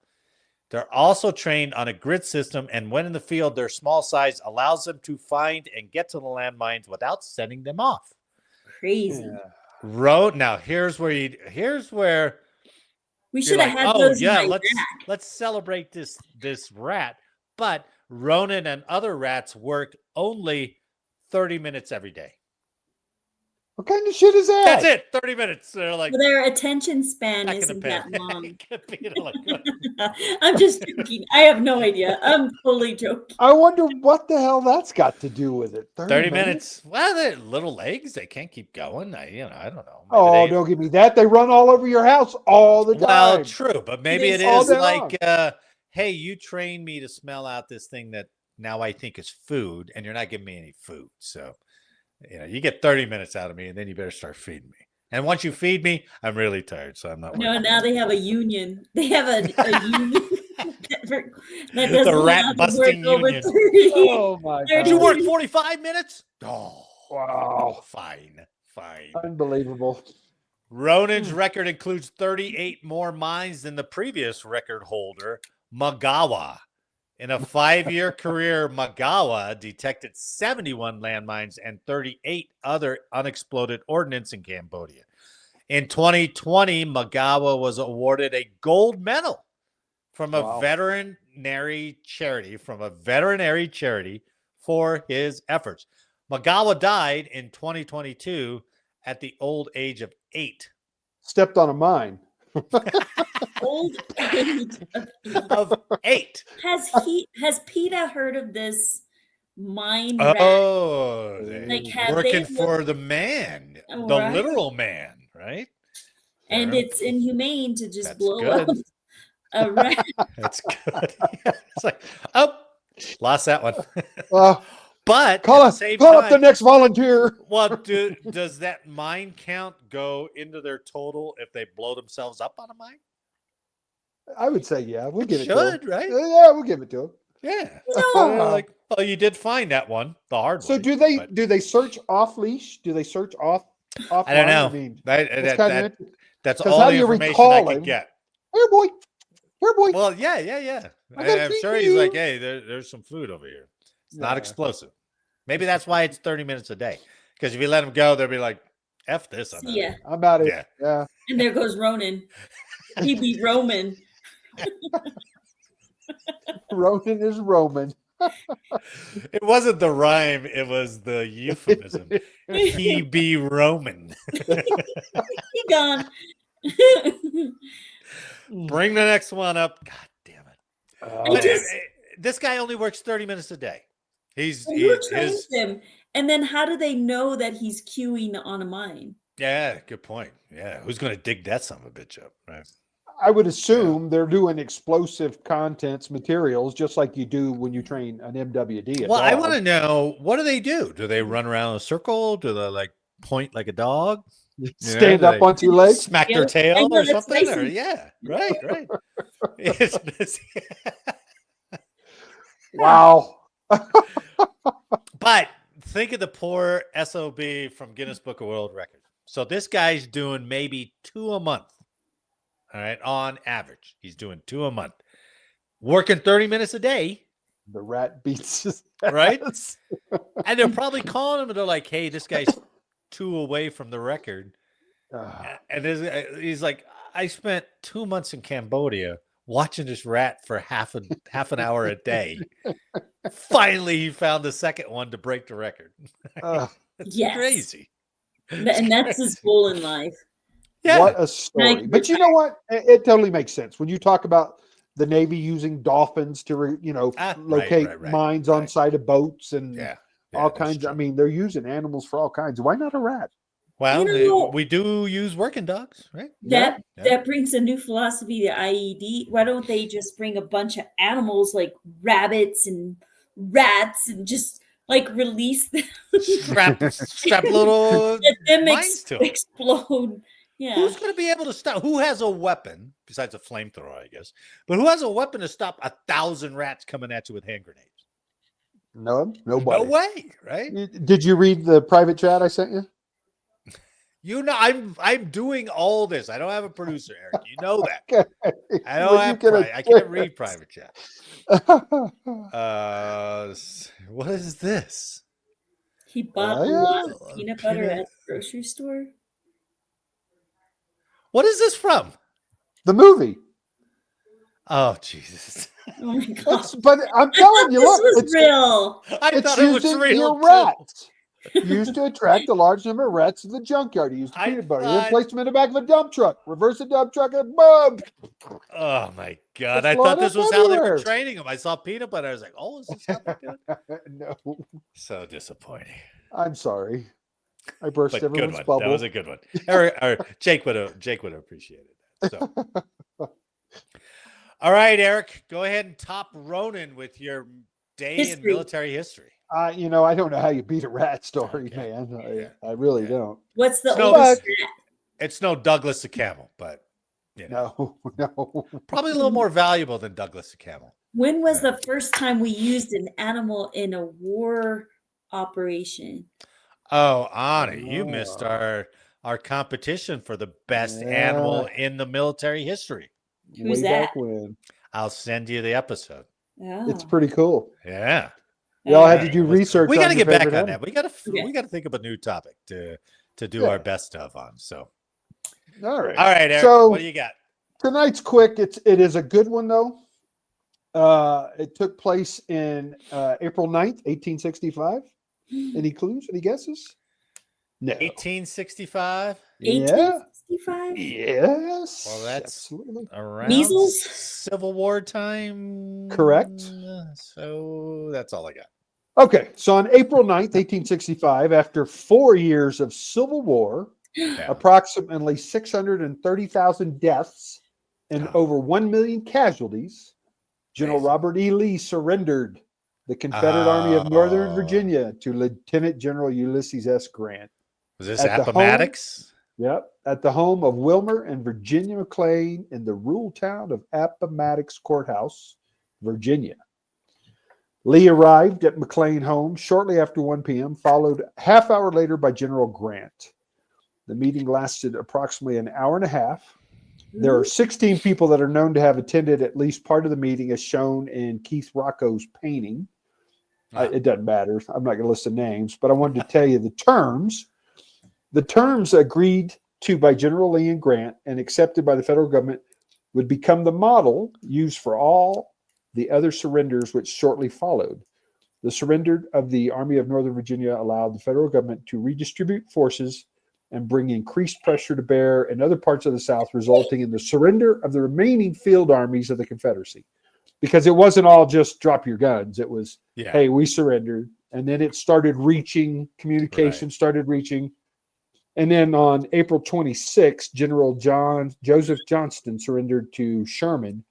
They're also trained on a grid system, and when in the field, their small size allows them to find and get to the landmines without setting them off. Crazy. Now here's where We you're should have like, had oh those in yeah, Iraq. let's celebrate this rat. But Ronin and other rats work only 30 minutes every day. What kind of shit is that? That's it. 30 minutes. They're like, Well, their attention span back in the isn't pen. that long. Like, I'm just joking. I have no idea. I'm totally joking. I wonder what the hell that's got to do with it. 30 minutes. Well, they're little legs. They can't keep going. I don't know. Maybe don't give me that. They run all over your house all the time. Well, true, but maybe it all is day like, hey, you trained me to smell out this thing that now I think is food, and you're not giving me any food. So, you get 30 minutes out of me, and then you better start feeding me. And once you feed me, I'm really tired, so I'm not. No, now they have a union. They have a union that The rat busting union. Oh my God! You work 45 minutes? Oh, wow! Fine. Unbelievable. Ronin's record includes 38 more mines than the previous record holder, Magawa. In a 5-year career, Magawa detected 71 landmines and 38 other unexploded ordnance in Cambodia. In 2020, Magawa was awarded a gold medal from a veterinary charity for his efforts. Magawa died in 2022 at the old age of 8. Stepped on a mine. Old age of 8. Has PETA heard of this mine rat? Like working for the man, the literal man, right? And it's inhumane to just blow good. up a rat. That's good. It's like, lost that one. But call up the next volunteer. Well, does that mine count go into their total if they blow themselves up on a mine? I would say, yeah, we'll give it to them. Right? Yeah, we'll give it to them. Yeah. No. Well, you did find that one, the hard one. So do they search off leash? Do they search off? I don't know. I mean, that's all the information I could get. Here, boy. Well, yeah. I'm sure he's like, hey, there's some food over here. It's not explosive. Maybe that's why it's 30 minutes a day. Because if you let him go, they'll be like, F this. I'm about it. Yeah. And there goes Ronin. He be Roman. Ronin is Roman. It wasn't the rhyme. It was the euphemism. He be Roman. He gone. Bring the next one up. God damn it. This guy only works 30 minutes a day. Who trains him? And then how do they know that he's queuing on a mine? Yeah, good point. Yeah, who's going to dig that son of a bitch up, right? I would assume they're doing explosive contents materials just like you do when you train an MWD. Well, I want to know, what do they do? Do they run around in a circle? Do they like point like a dog? Stand up on 2 legs? Smack their tail or something? Or, right. Wow. But think of the poor SOB from Guinness Book of World Records. So this guy's doing maybe 2 a month. All right, on average, he's doing 2 a month, working 30 minutes a day. The rat beats his ass. Right? And they're probably calling him and they're like, hey, this guy's 2 away from the record. And he's like, I spent 2 months in Cambodia watching this rat for half an hour a day. Finally, he found the second one to break the record. Yes. Crazy. And that's his goal in life. Yeah. What a story. But you know what? It totally makes sense. When you talk about the Navy using dolphins to, locate mines on side of boats and all kinds. I mean, they're using animals for all kinds. Why not a rat? Well, we do use working dogs, right? That brings a new philosophy to IED. Why don't they just bring a bunch of animals like rabbits and rats and just like release them? Strap little Let them mines to them. explode. Yeah. Who's going to be able to stop? Who has a weapon besides a flamethrower, I guess? But who has a weapon to stop 1,000 rats coming at you with hand grenades? No, nobody. No way, right? Did you read the private chat I sent you? You know, I'm doing all this. I don't have a producer, Eric. You know that. Okay. I don't have I can't read private chat. What is this? He bought a lot of peanut butter at the grocery store. What is this from? The movie. Oh, Jesus. Oh my god! But I'm telling you, look, this was real. I thought it was used real to rats. Used to attract a large number of rats to the junkyard. He used peanut butter. Then placed them in the back of a dump truck. Reverse the dump truck and boom. Oh my god! I thought this was how they were training them. I saw peanut butter. I was like, "Oh, is this how they do it?" No. So disappointing. I'm sorry. I burst But everyone's good one. bubble. That was a good one. Eric, Jake would have appreciated that. So. All right, Eric, go ahead and top Ronin with your day in military history. I don't know how you beat a rat story, man. I really don't. What's the oldest rat? It's no Douglas the camel, but no. Probably a little more valuable than Douglas the camel. When was the first time we used an animal in a war operation? Oh, Anna, you missed our competition for the best animal in the military history. Who's that? When? I'll send you the episode. Oh. It's pretty cool. Yeah. Y'all had to do research. We got to get back on animal. that. We got to think of a new topic to do our best of on. So, all right, Eric. So what do you got? Tonight's quick. It is a good one though. It took place in April 9th, 1865. Any clues? Any guesses? No. 1865. 1865. Yes. Well, that's absolutely around measles. Civil War time. Correct. So that's all I got. Okay, so on April 9th, 1865, after 4 years of civil war, approximately 630,000 deaths and over 1 million casualties, General Robert E. Lee surrendered the Confederate Army of Northern Virginia to Lieutenant General Ulysses S. Grant. Was this Appomattox? Yep, at the home of Wilmer and Virginia McLean in the rural town of Appomattox Courthouse, Virginia. Lee arrived at McLean home shortly after 1 p.m., followed half hour later by General Grant. The meeting lasted approximately an hour and a half. There are 16 people that are known to have attended at least part of the meeting, as shown in Keith Rocco's painting. It doesn't matter. I'm not going to list the names, but I wanted to tell you the terms. The terms agreed to by General Lee and Grant and accepted by the federal government would become the model used for all the other surrenders which shortly followed. The surrender of the Army of Northern Virginia allowed the federal government to redistribute forces and bring increased pressure to bear in other parts of the South, resulting in the surrender of the remaining field armies of the Confederacy. Because it wasn't all just drop your guns. It was, hey, we surrendered. And then it started reaching, communication started reaching. And then on April 26, General Joseph Johnston surrendered to Sherman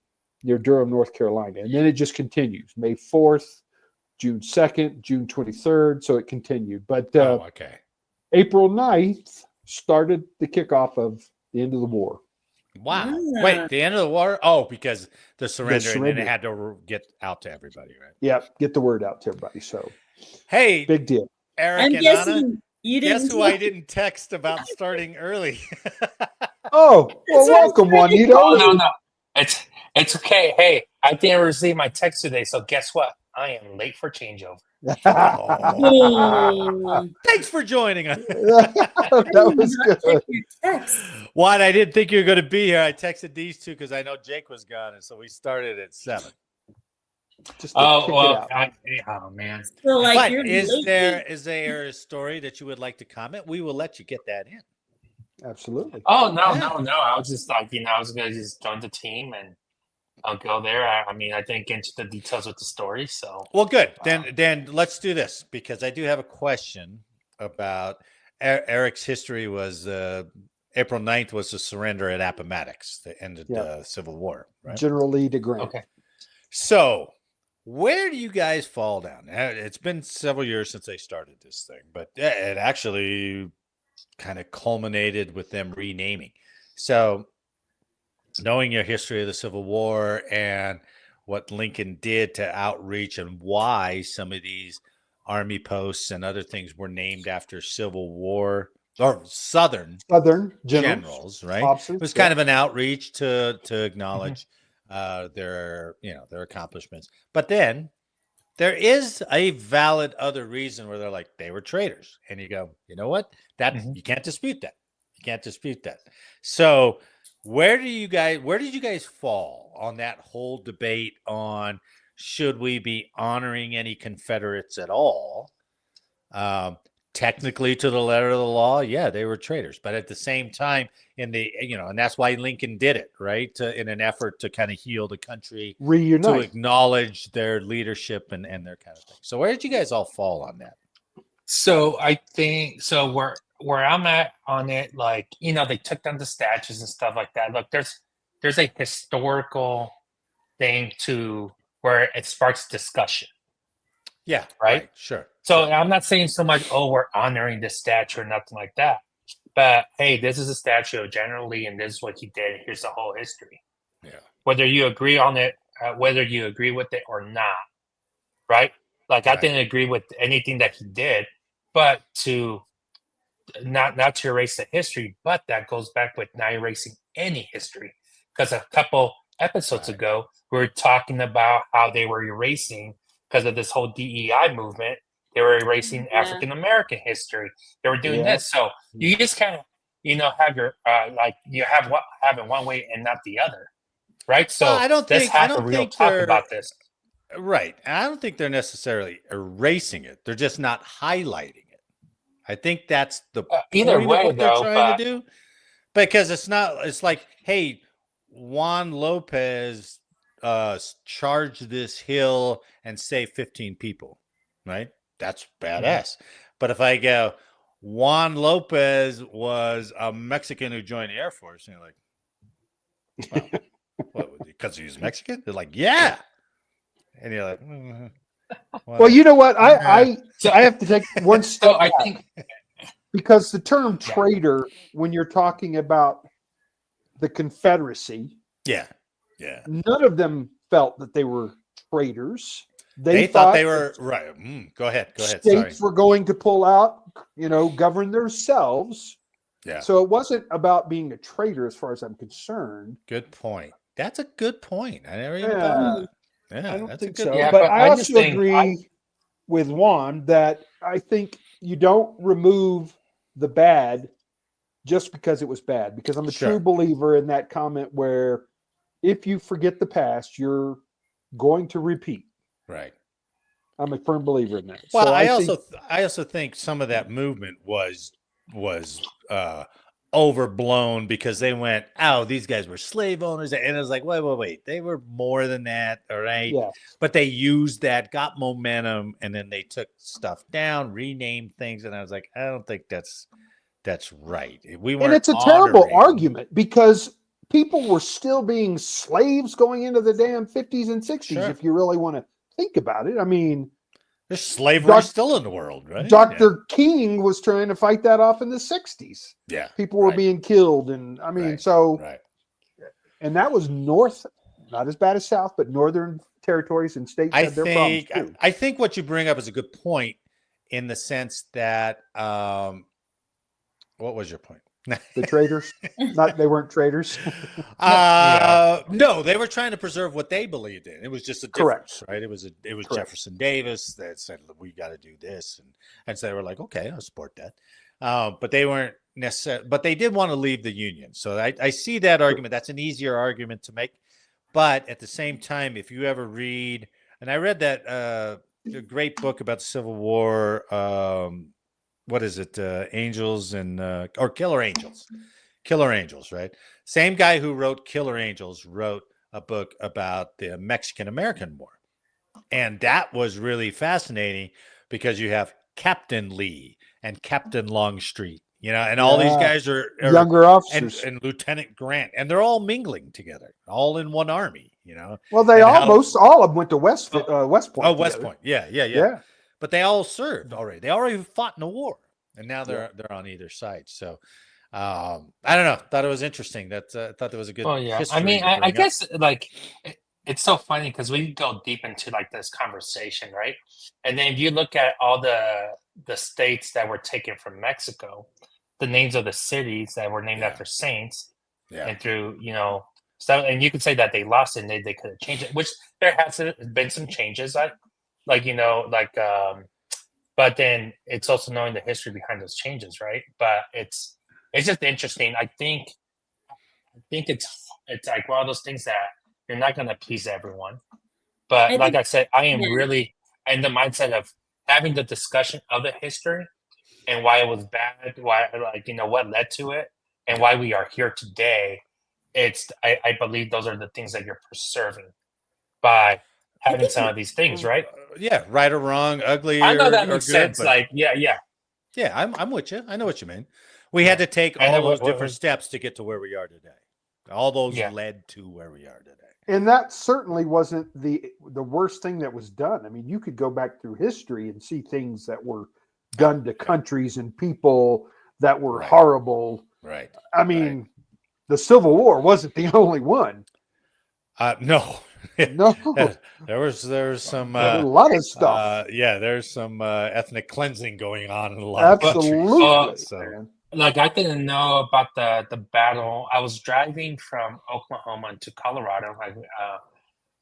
near Durham, North Carolina. And then it just continues. May 4th, June 2nd, June 23rd. So it continued. But April 9th started the kickoff of the end of the war. Wow. Wait, the end of the war? Oh, because the surrender. And then it had to get out to everybody, right? Yeah, get the word out to everybody. So, hey, big deal. Eric I'm and guessing Anna, you didn't. Guess who I didn't text about starting early? Oh, well, welcome, Juanito. Oh, no. It's okay. Hey, I didn't receive my text today, so guess what? I am late for changeover. Thanks for joining us. That was good. Juan, I didn't think you were going to be here. I texted these two because I know Jake was gone, and so we started at 7. Just man. So, like, but is there a story that you would like to comment? We will let you get that in. Absolutely. Oh, no. I was just like, I was going to just join the team and I'll go there. I didn't get into the details with the story. So, well, good. Then let's do this, because I do have a question about Eric's history. Was April 9th was the surrender at Appomattox, the end of the Civil War, right? General Lee to Grant. Okay. So, where do you guys fall down? It's been several years since they started this thing, but it actually kind of culminated with them renaming. So, knowing your history of the Civil War and what Lincoln did to outreach and why some of these army posts and other things were named after Civil War or Southern Southern generals, right? It officers, was yeah. kind of an outreach to Mhm. acknowledge their their accomplishments. But then there is a valid other reason where they're like they were traitors, and you go, you know what? That Mhm. you can't dispute that. You can't dispute that. So where did you guys fall on that whole debate on should we be honoring any Confederates at all? Um, Technically, to the letter of the law, yeah, they were traitors. But at the same time, and that's why Lincoln did it, right? In an effort to kind of heal the country, to Reunite. acknowledge their leadership and their kind of thing. So where did you guys all fall on that? So I think so. Where I'm at on it, like they took down the statues and stuff like that. Look, there's a historical thing to where it sparks discussion, Yeah, right? right, sure. So Sure. I'm not saying so much, oh, we're honoring this statue or nothing like that. But hey, this is a statue of General Lee, and this is what he did. Here's the whole history. Yeah, Whether you agree on it, whether you agree with it or not, right? Like I right, didn't agree with anything that he did, but to not to erase the history, but that goes back with not erasing any history. Because a couple episodes right, ago, we were talking about how they were erasing because of this whole DEI movement. They were erasing Yeah. African American history. They were doing Yeah. this, so you just can't, have your like you have what have it one way and not the other, right? Well, So I don't let's think I have a don't real think talk they're about this. right. I don't think they're necessarily erasing it. They're just not highlighting it. I think that's the Either point of way, what they're though, trying to but do. Because it's like, hey, Juan Lopez charged this hill and saved 15 people, right? That's badass. But if I go, Juan Lopez was a Mexican who joined the Air Force, and you're like, well, what, because he was Mexican? They're like, yeah. And you're like, Well, you know what? so, I have to take one step so I back think because the term Yeah. traitor, when you're talking about the Confederacy, yeah, yeah. none of them felt that they were traitors. They thought they were right. Go ahead. Sorry. states were going to pull out, govern themselves. Yeah. So it wasn't about being a traitor, as far as I'm concerned. Good point. That's a good point. I never even Yeah. thought of that. Yeah, I don't that's a think good so. Yeah, but but I I just also think agree with Juan that I think you don't remove the bad just because it was bad. Because I'm a Sure. true believer in that comment where if you forget the past, you're going to repeat. Right. I'm a firm believer in that. Well, So I think also think some of that movement was overblown because they went, oh, these guys were slave owners, and it was like, wait, they were more than that, all right. yeah. But they used that, got momentum, and then they took stuff down, renamed things, and I was like, I don't think that's right. We weren't And it's a terrible honoring- argument because people were still being slaves going into the damn 50s and 60s, Sure. if you really want to think about it. I mean, There's slavery still in the world, right? Dr. King was trying to fight that off in the 60s. Yeah. People were right, being killed. And I mean, right, so, right. and that was north, not as bad as south, but northern territories and states I had their problems think too. I think what you bring up is a good point in the sense that what was your point? The traders, they weren't traders. No, they were trying to preserve what they believed in. It was just a difference, Correct. right? It was Correct. Jefferson Davis that said we got to do this, and so they were like, okay, I'll support that. But they weren't necessarily. But they did want to leave the Union, so I see that argument. That's an easier argument to make. But at the same time, if you ever read, and I read that a great book about the Civil War. What is it? Angels and or Killer Angels. Killer Angels, right? Same guy who wrote Killer Angels wrote a book about the Mexican American War. And that was really fascinating because you have Captain Lee and Captain Longstreet, and all these guys are younger officers. and Lieutenant Grant, and they're all mingling together, all in one army, Well, they and all of them went to West Point. Oh, West together. Point. Yeah. But they all served already. They already fought in the war. and now they're on either side. So I don't know. Thought it was interesting. That thought that was a good Well, yeah. I history mean, to I bring up. guess like it's so funny because we go deep into like this conversation, right? And then if you look at all the states that were taken from Mexico, the names of the cities that were named Yeah. after saints, Yeah. and through stuff, and you could say that they lost it and they could have changed it, which there has been some changes, like but then it's also knowing the history behind those changes, right? But it's just interesting. I think it's like one of those things that you're not gonna please everyone. But I like think, I said, I am yeah, really in the mindset of having the discussion of the history and why it was bad, why what led to it, and why we are here today. I believe those are the things that you're preserving by I having think, some of these things, right? Yeah, right or wrong, ugly I know that or makes good, sense. but Like, yeah. yeah, I'm with you. I know what you mean. We had to take And all then those different steps to get to where we are today. All those yeah. led to where we are today. And that certainly wasn't the worst thing that was done. I mean, you could go back through history and see things that were done to countries and people that were Right. horrible. Right. I mean, the Civil War wasn't the only one. No. No, There's some a lot of stuff. there's some ethnic cleansing going on in a lot of countries. Absolutely, So man. Like I didn't know about the battle. I was driving from Oklahoma to Colorado,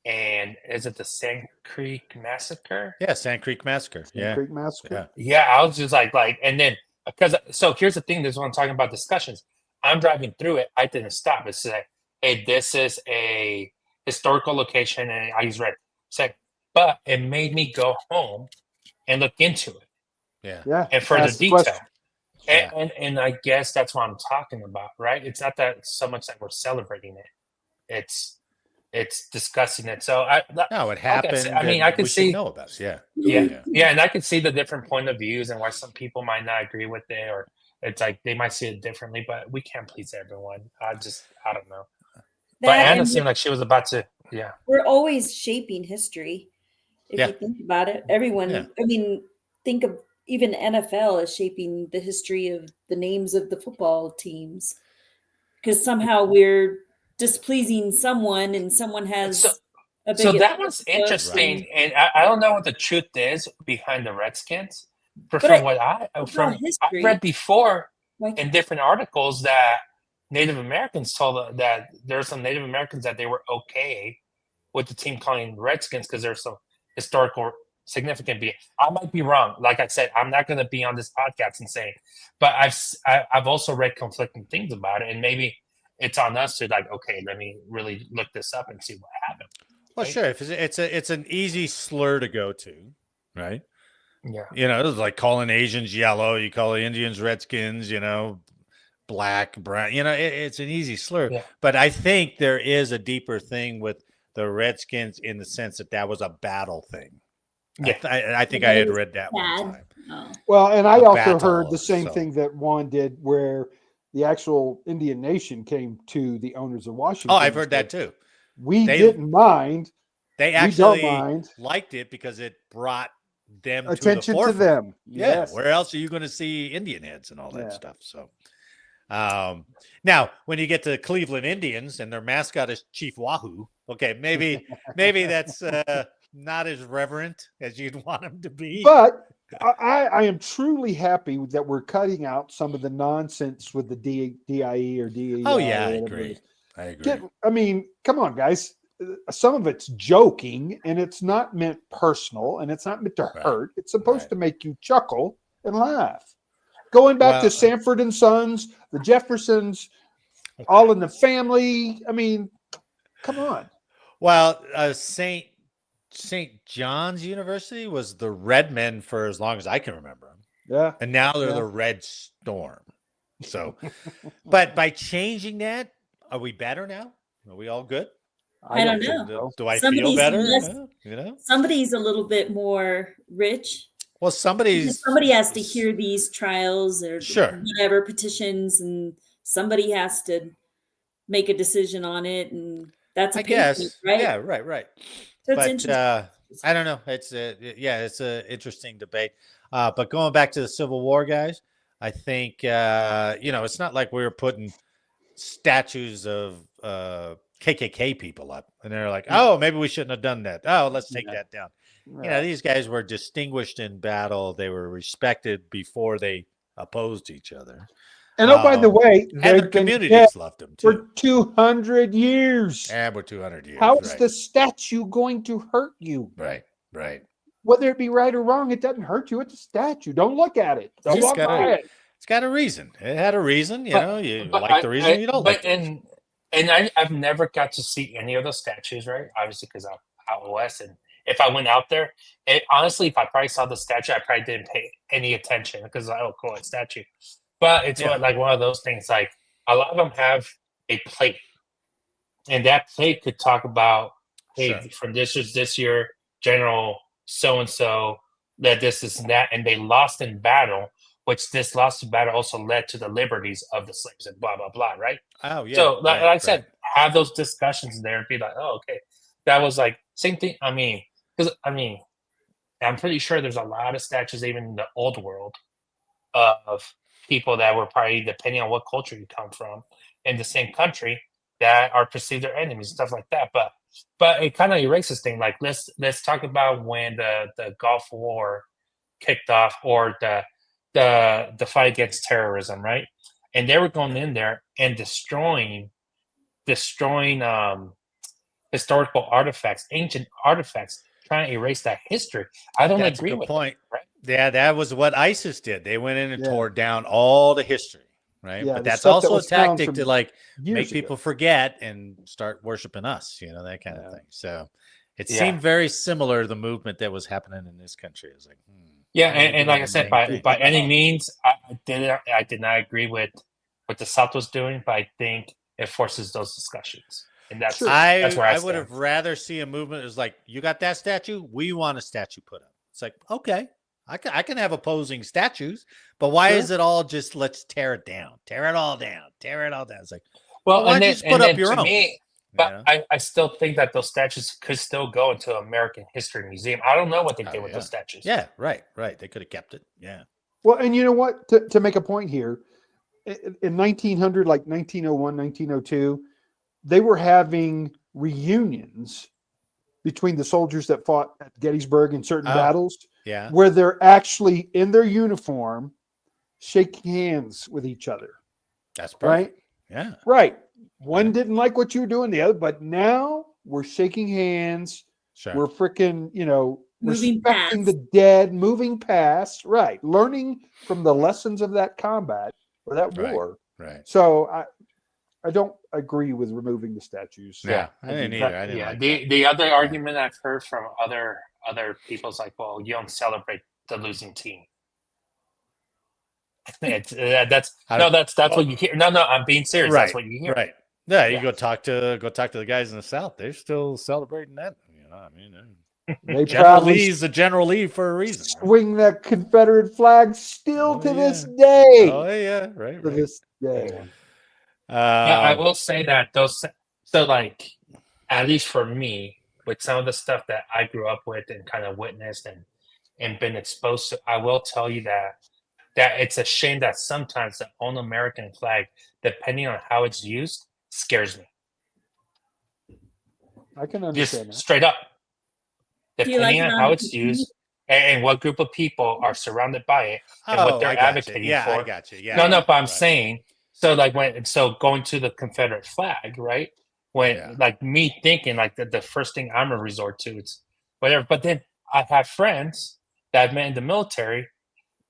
and is it the Sand Creek Massacre? yeah, Sand Creek Massacre. Sand Creek Massacre. Yeah, I was just and then because so here's the thing. This is what I'm talking about discussions. I'm driving through it. I didn't stop. It's like, hey, this is a historical location, and I use red. But it made me go home and look into it. Yeah. And further Ask the detail. question. And I guess that's what I'm talking about, right? It's not that so much that we're celebrating it. It's discussing it. So No, it happened. I mean, I can we should see know about this. yeah, and I can see the different point of views and why some people might not agree with it, or it's like they might see it differently, but we can't please everyone. I don't know. But Anna seemed like she was about to, yeah. We're always shaping history. If Yeah. you think about it, everyone, Yeah. I mean, think of even NFL is shaping the history of the names of the football teams because somehow we're displeasing someone and someone has a So big. that was interesting, and I don't know what the truth is behind the Redskins, but from what I read before in different articles that Native Americans told that there are some Native Americans that they were okay with the team calling Redskins because there's some historical significant. I might be wrong. Like I said, I'm not going to be on this podcast and say, but I've also read conflicting things about it, and maybe it's on us to okay, let me really look this up and see what happened. Well, sure. If it's an easy slur to go to, right? Yeah. It's like calling Asians yellow. You call the Indians Redskins. Black, brown. It's an easy slur. Yeah. But I think there is a deeper thing with the Redskins in the sense that was a battle thing. Yeah. I think I had read that one time. Oh. Well, and I also heard the same thing that Juan did, where the actual Indian Nation came to the owners of Washington. Oh, I've heard that too. They didn't mind. They actually liked it because it brought them attention to them. Yeah. Where else are you going to see Indian heads and all that stuff? So, now when you get to the Cleveland Indians and their mascot is Chief Wahoo, okay, maybe that's not as reverent as you'd want them to be. But I am truly happy that we're cutting out some of the nonsense with the DIE or DEI. Oh yeah, I agree. I mean, come on, guys. Some of it's joking, and it's not meant personal, and it's not meant to hurt. It's supposed to make you chuckle and laugh. Going back to Sanford and Sons, the Jeffersons, All in the Family. I mean, come on. Well, St. John's University was the Redmen for as long as I can remember. Yeah. And now they're the Red Storm. So, but by changing that, are we better now? Are we all good? I don't know. Do I feel better? Somebody's a little bit more rich. Well, somebody has to hear these trials or whatever petitions, and somebody has to make a decision on it, and that's a patient, right? Yeah, right. So but it's interesting. I don't know. It's it's an interesting debate. But going back to the Civil War, guys, I think it's not like we were putting statues of KKK people up, and they're like, oh, maybe we shouldn't have done that. Oh, let's take that down. These guys were distinguished in battle. They were respected before they opposed each other. And by the way, and the communities loved them too. For 200 years. Yeah, we're 200 years. How's the statue going to hurt you? Right. Whether it be right or wrong, it doesn't hurt you. It's a statue. Don't look at it. Don't walk by it. It's got a reason. It had a reason. You like the reason, you don't like it. And I've never got to see any of those statues, right? Obviously, because I'm out west, and if I went out there, honestly, if I probably saw the statue, I probably didn't pay any attention because oh, cool, a statue. But it's like one of those things. Like a lot of them have a plate, and that plate could talk about, hey, from this year, General so and so led this and that, and they lost in battle. Which this loss in battle also led to the liberties of the slaves and blah blah blah, right? Oh yeah. So like I said, have those discussions there and be like, oh okay, that was like same thing. I mean, because I'm pretty sure there's a lot of statues even in the old world of people that were probably, depending on what culture you come from, in the same country that are perceived their enemies, stuff like that. But it kind of erases thing. Like let's talk about when the Gulf War kicked off, or the fight against terrorism, right? And they were going in there and destroying historical artifacts, ancient artifacts, trying to erase that history. I don't agree with point. That, right? Yeah, that was what ISIS did. They went in and tore down all the history, right? Yeah, but that's also a tactic to like make people forget and start worshiping us, that kind of thing. So it seemed very similar to the movement that was happening in this country. It was like, and like I said, by any means, I did not agree with what the South was doing, but I think it forces those discussions. And that's where I would have rather see a movement is like, you got that statue, we want a statue put up. It's like, okay, I can have opposing statues, but why is it all just let's tear it down, tear it all down? It's like, well, why don't you just put up your own? But I still think that those statues could still go into an American History Museum. I don't know what they did with those statues. Yeah, right. They could have kept it. Yeah. Well, and you know what? To make a point here, in 1900, like 1901, 1902, they were having reunions between the soldiers that fought at Gettysburg in certain battles. Yeah. Where they're actually in their uniform, shaking hands with each other. That's perfect. Right. Yeah. Right. One didn't like what you were doing, the other, but now we're shaking hands. Sure. We're freaking, moving respecting past the dead, moving past, right? Learning from the lessons of that combat or that war. Right. So I don't agree with removing the statues. Yeah, I didn't either. I didn't like the other argument I've heard from other people's like, well, you don't celebrate the losing team. That's what you hear. No, I'm being serious. Right, that's what you hear. Right. Yeah, you go talk to the guys in the South. They're still celebrating that. They General Lee's a General Lee for a reason. Swing that Confederate flag still to this day. Oh yeah, right. To this day. I will say that those. So like, at least for me, with some of the stuff that I grew up with and kind of witnessed and been exposed to, I will tell you that it's a shame that sometimes the own American flag, depending on how it's used, scares me. I can understand Just that. straight up. Depending on how it's used and what group of people are surrounded by it and what they're advocating for. I got you. Yeah. No, but I'm saying, so like going to the Confederate flag, right? When like me thinking like the first thing I'm gonna resort to, it's whatever. But then I have friends that I've met in the military.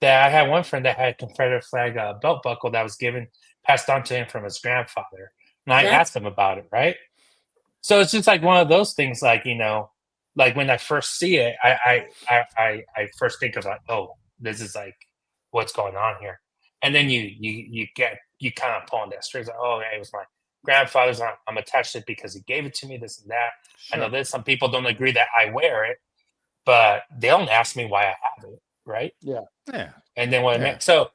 That I had one friend that had a Confederate flag belt buckle that was passed on to him from his grandfather, and I asked him about it, right? So it's just like one of those things, like like when I first see it, I first think of like, oh, this is like what's going on here, and then you kind of pull on that string, like, oh, yeah, it was my grandfather's. I'm attached to it because he gave it to me, this and that. Sure. I know that some people don't agree that I wear it, but they don't ask me why I have it. Right. Yeah. And then so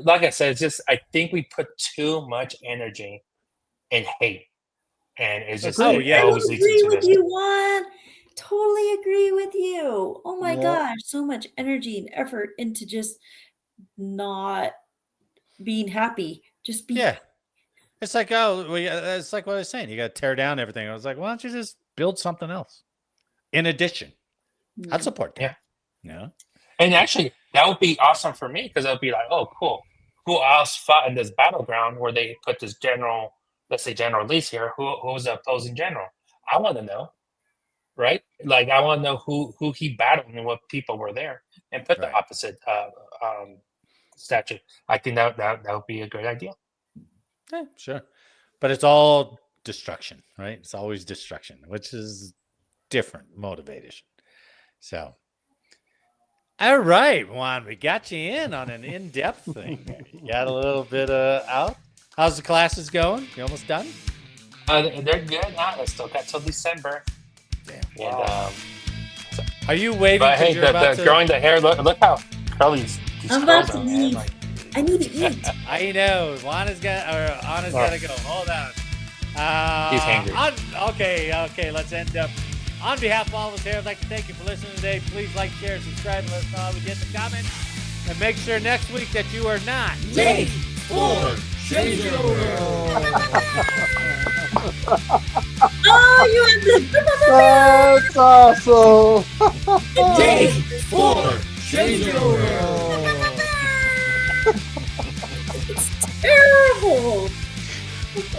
like I said, it's just I think we put too much energy in hate, and it's just I agree with you, Juan. Totally agree with you. Oh my gosh, so much energy and effort into just not being happy. Just be. Yeah. It's like, it's like what I was saying. You got to tear down everything. I was like, why don't you just build something else? In addition, I'd support that. Yeah. Yeah. And actually, that would be awesome for me because it would be like, oh, cool. Who else fought in this battleground where they put this general, let's say General Lee's here? Who was the opposing general? I want to know, right? Like, I want to know who he battled and what people were there, and put the Right. opposite statue. I think that would be a great idea. Yeah, sure. But it's all destruction, right? It's always destruction, which is different motivation. So, all right, Juan, we got you in on an in-depth thing. You got a little bit out. How's the classes going? You almost done? They're good. I still got till December. Damn. And Are you waving? but hey, you're about to... growing the hair. Look how curly these I'm about curls to are, man. leave. Like, I need to eat. I know. Anna's got to go. Hold on. He's hangry. Okay. Let's end up. On behalf of all of us here, I'd like to thank you for listening today. Please like, share, subscribe, and let us know how we get in the comments. And make sure next week that you are not late for changeover. Oh, you have the. That's awesome. Late for changeover. Terrible.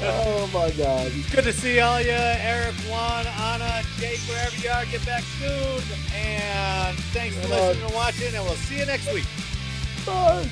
Oh my God. Good to see all you, Eric, Juan, Anna, Jake, wherever you are. Get back soon. And thanks for listening and watching, and we'll see you next week. Bye.